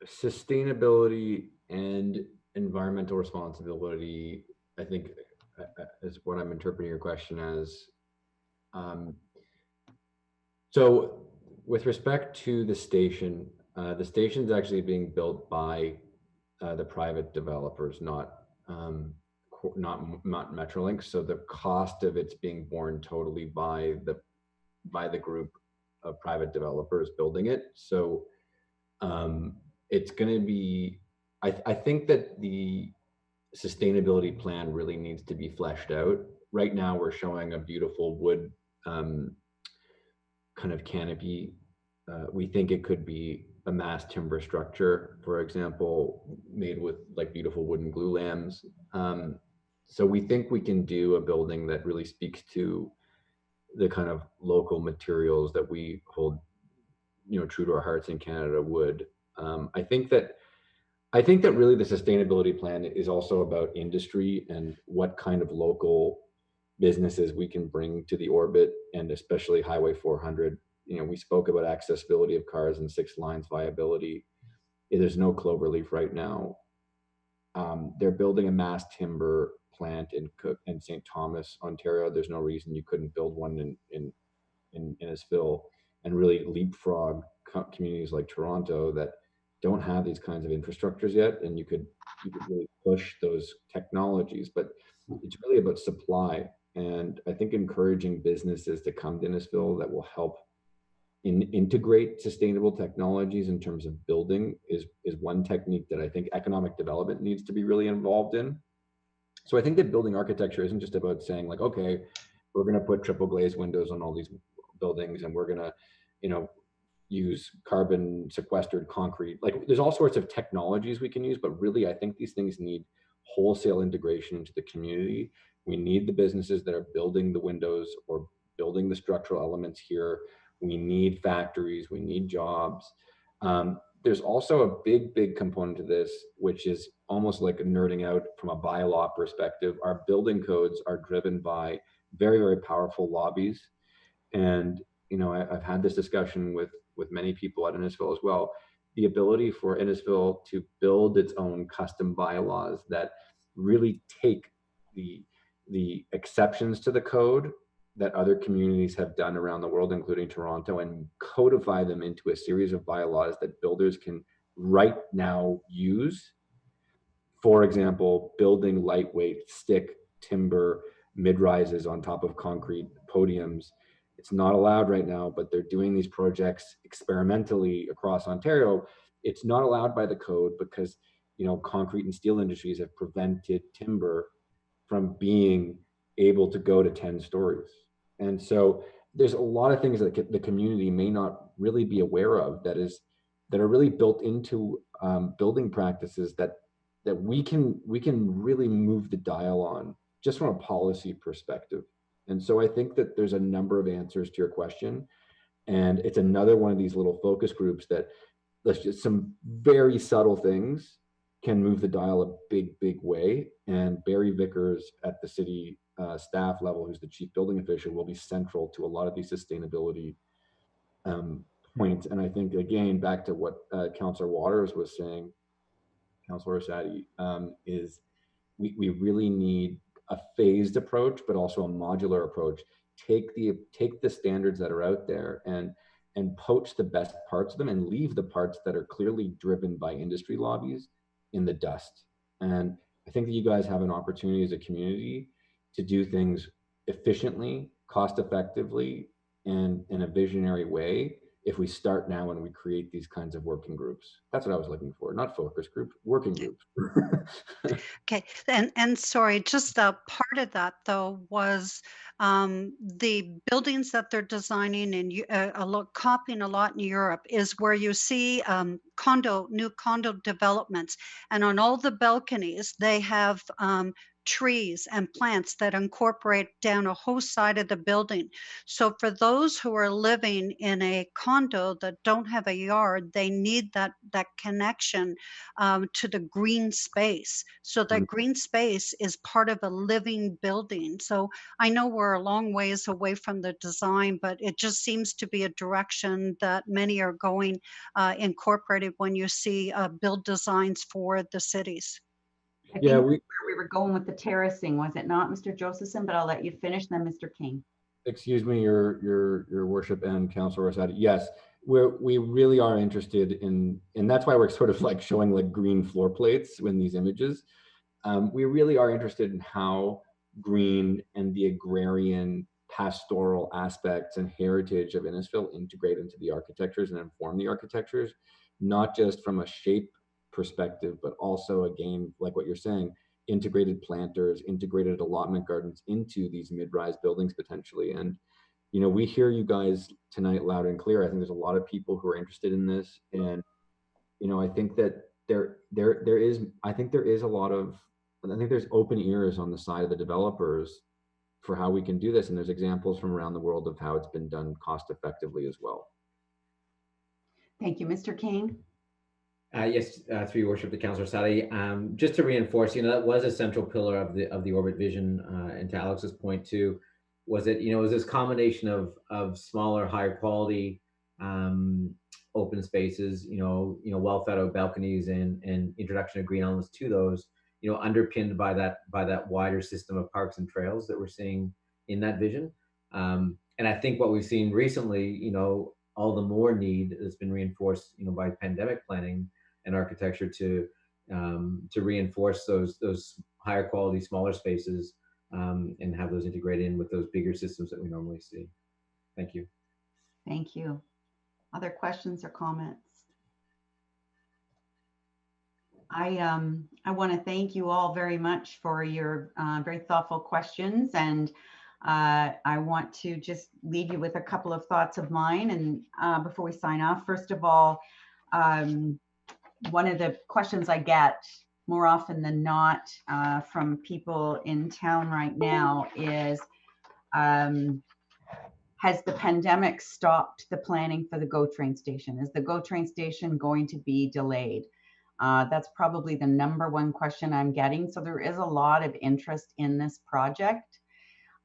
sustainability and environmental responsibility, I think is what I'm interpreting your question as. So with respect to the station's actually being built by the private developers, not Metrolink. So the cost of it's being borne totally by the group of private developers building it. So it's going to be, I think that the sustainability plan really needs to be fleshed out. Right now, we're showing a beautiful wood kind of canopy. We think it could be a mass timber structure, for example, made with like beautiful wooden glue lambs. So we think we can do a building that really speaks to the kind of local materials that we hold, true to our hearts in Canada would. I think that really the sustainability plan is also about industry and what kind of local businesses we can bring to the orbit, and especially Highway 400. We spoke about accessibility of cars and 6 lines viability. There's no cloverleaf right now. They're building a mass timber plant in St. Thomas, Ontario. There's no reason you couldn't build one in Innisfil and really leapfrog communities like Toronto that don't have these kinds of infrastructures yet, and you could really push those technologies. But it's really about supply, and I think encouraging businesses to come to Innisfil that will help integrate sustainable technologies in terms of building is one technique that I think economic development needs to be really involved in. So I think that building architecture isn't just about saying like, okay, we're going to put triple glazed windows on all these buildings and we're going to, use carbon sequestered concrete. Like there's all sorts of technologies we can use, but really I think these things need wholesale integration into the community. We need the businesses that are building the windows or building the structural elements here. We need factories, we need jobs. There's also a big component to this, which is almost like nerding out from a bylaw perspective. Our building codes are driven by very, very powerful lobbies. And, I've had this discussion with many people at Innisfil as well. The ability for Innisfil to build its own custom bylaws that really take the exceptions to the code that other communities have done around the world, including Toronto, and codify them into a series of bylaws that builders can right now use. For example, building lightweight stick timber mid-rises on top of concrete podiums. It's not allowed right now, but they're doing these projects experimentally across Ontario. It's not allowed by the code because, concrete and steel industries have prevented timber from being able to go to 10 stories. And so there's a lot of things that the community may not really be aware of that are really built into building practices that we can really move the dial on just from a policy perspective. And so I think that there's a number of answers to your question, and it's another one of these little focus groups that just some very subtle things can move the dial a big way. And Barry Vickers at the city staff level, who's the chief building official, will be central to a lot of these sustainability points. And I think, again, back to what Councillor Waters was saying, Councillor Orsatti, is we really need a phased approach, but also a modular approach. Take the standards that are out there and poach the best parts of them and leave the parts that are clearly driven by industry lobbies in the dust. And I think that you guys have an opportunity as a community to do things efficiently, cost effectively, and in a visionary way if we start now and we create these kinds of working groups. That's what I was looking for, not focus groups, working groups. Okay, and sorry, just a part of that though was the buildings that they're designing and copying a lot in Europe is where you see new condo developments, and on all the balconies they have trees and plants that incorporate down a whole side of the building. So for those who are living in a condo that don't have a yard, they need that connection to the green space. So that green space is part of a living building. So I know we're a long ways away from the design, but it just seems to be a direction that many are going incorporated when you see build designs for the cities. I Yeah, think where we were going with the terracing, was it not, Mr. Josephson? But I'll let you finish, then Mr. King. excuse me, your worship and Councilor Rosati. Yes, we really are interested in, and that's why we're sort of like showing like green floor plates in these images. We really are interested in how green and the agrarian pastoral aspects and heritage of Innisfil integrate into the architectures and inform the architectures, not just from a shape perspective, but also, again, like what you're saying, integrated planters, integrated allotment gardens into these mid-rise buildings potentially. And, you know, we hear you guys tonight loud and clear. I think there's a lot of people who are interested in this. And, you know, I think that there is a lot of, I think there's open ears on the side of the developers for how we can do this. And there's examples from around the world of how it's been done cost effectively as well. Thank you, Mr. King. Yes, through your worship, to Councillor Sadi. Just to reinforce, you know, that was a central pillar of the orbit vision, and to Alex's point too, was it, you know, was this combination of smaller, higher quality open spaces, you know, well thought out balconies and introduction of green elements to those, you know, underpinned by that wider system of parks and trails that we're seeing in that vision. And I think what we've seen recently, you know, all the more need has been reinforced, you know, by pandemic planning and architecture to reinforce those higher quality, smaller spaces, and have those integrated in with those bigger systems that we normally see. Thank you. Thank you. Other questions or comments? I want to thank you all very much for your very thoughtful questions, and I want to just leave you with a couple of thoughts of mine. And before we sign off, first of all, one of the questions I get more often than not from people in town right now is, has the pandemic stopped the planning for the GO train station? Is the GO train station going to be delayed? That's probably the #1 question I'm getting. So there is a lot of interest in this project.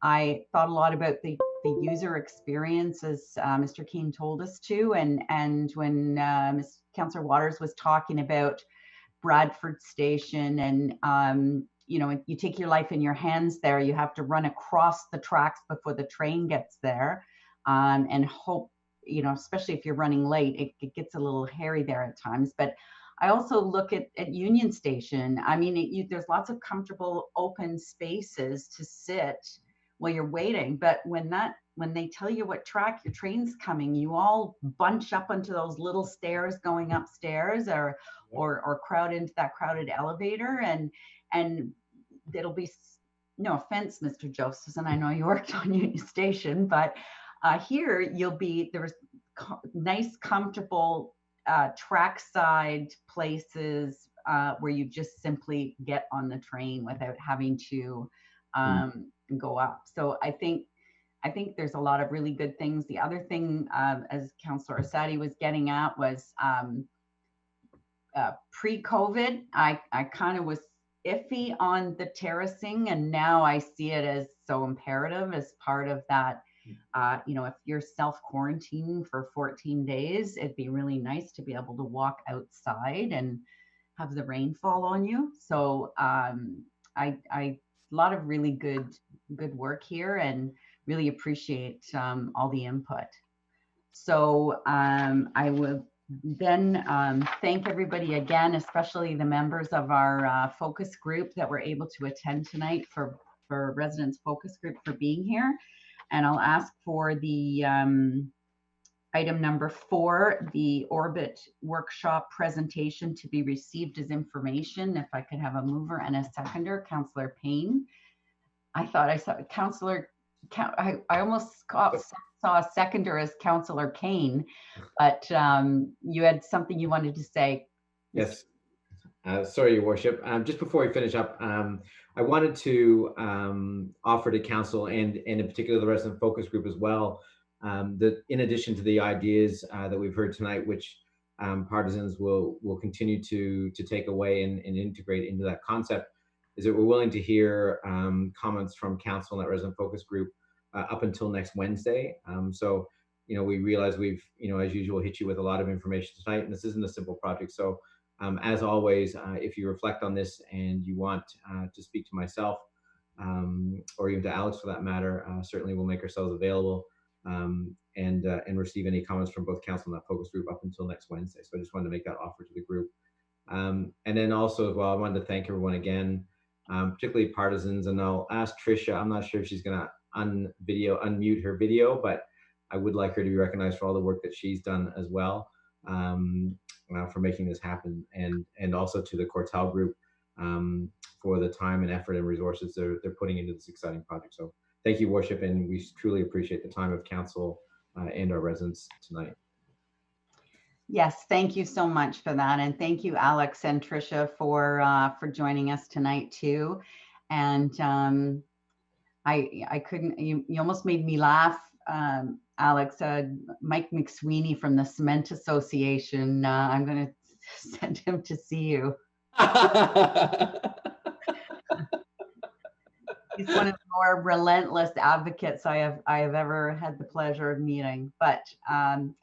I thought a lot about the user experience, as Mr. Keane told us to, and when Ms. Councillor Waters was talking about Bradford Station, and you know, you take your life in your hands there. You have to run across the tracks before the train gets there, and hope, you know, especially if you're running late, it gets a little hairy there at times. But I also look at Union Station. I mean, there's lots of comfortable open spaces to sit while you're waiting. But when they tell you what track your train's coming, you all bunch up onto those little stairs going upstairs, or crowd into that crowded elevator, and it'll be, no offense, Mr. Josephson, I know you worked on Union Station, but here there's nice, comfortable trackside places where you just simply get on the train without having to go up. So I think there's a lot of really good things. The other thing, as Councillor Sadi was getting at, was pre-COVID, I kind of was iffy on the terracing, and now I see it as so imperative as part of that. You know, if you're self-quarantining for 14 days, it'd be really nice to be able to walk outside and have the rain fall on you. So a lot of really good work here, and really appreciate all the input. So I would then thank everybody again, especially the members of our focus group that were able to attend tonight, for Residents Focus Group, for being here. And I'll ask for the item #4, the Orbit workshop presentation, to be received as information. If I could have a mover and a seconder. Councillor Payne. I thought I saw Councillor, I almost saw a seconder as Councillor Kane, but you had something you wanted to say. Yes. Sorry, Your Worship. Just before we finish up, I wanted to offer to Council, and in particular the Resident Focus Group as well, that in addition to the ideas that we've heard tonight, which partisans will continue to take away and integrate into that concept, is that we're willing to hear comments from Council and that Resident Focus Group up until next Wednesday. So, you know, we realize we've, you know, as usual, hit you with a lot of information tonight, and this isn't a simple project. So As always, if you reflect on this and you want to speak to myself or even to Alex for that matter, certainly we'll make ourselves available and receive any comments from both council and that focus group up until next Wednesday. So I just wanted to make that offer to the group. And then also as well, I wanted to thank everyone again, particularly partisans, and I'll ask Tricia, I'm not sure if she's gonna unmute her video, but I would like her to be recognized for all the work that she's done as well, for making this happen, and also to the Cortel group for the time and effort and resources they're putting into this exciting project. So thank you, Worship, and we truly appreciate the time of council and our residents tonight. Yes, thank you so much for that. And thank you, Alex and Tricia, for joining us tonight too. And I couldn't, you almost made me laugh, Alex. Mike McSweeney from the Cement Association, I'm going to send him to see you. He's one of the more relentless advocates I have ever had the pleasure of meeting. But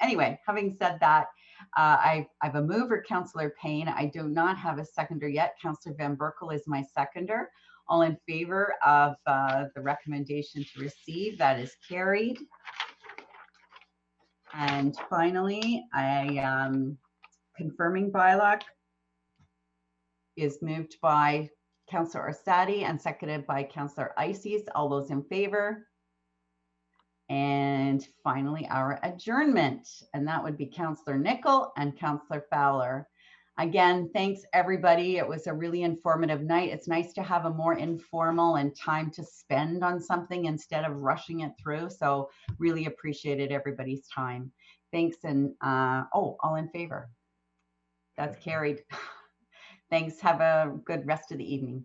anyway, having said that, I have a mover, Councillor Payne. I do not have a seconder yet. Councillor Van Berkel is my seconder. All in favor of the recommendation to receive, that is carried. And finally, confirming bylaw is moved by Councillor Orsatti and seconded by Councillor Ices. All those in favor? And finally, our adjournment, and that would be Councillor Nicol and Councillor Fowler. Again, thanks everybody. It was a really informative night. It's nice to have a more informal and time to spend on something instead of rushing it through. So really appreciated everybody's time. Thanks. And all in favor? That's carried. Thanks. Have a good rest of the evening.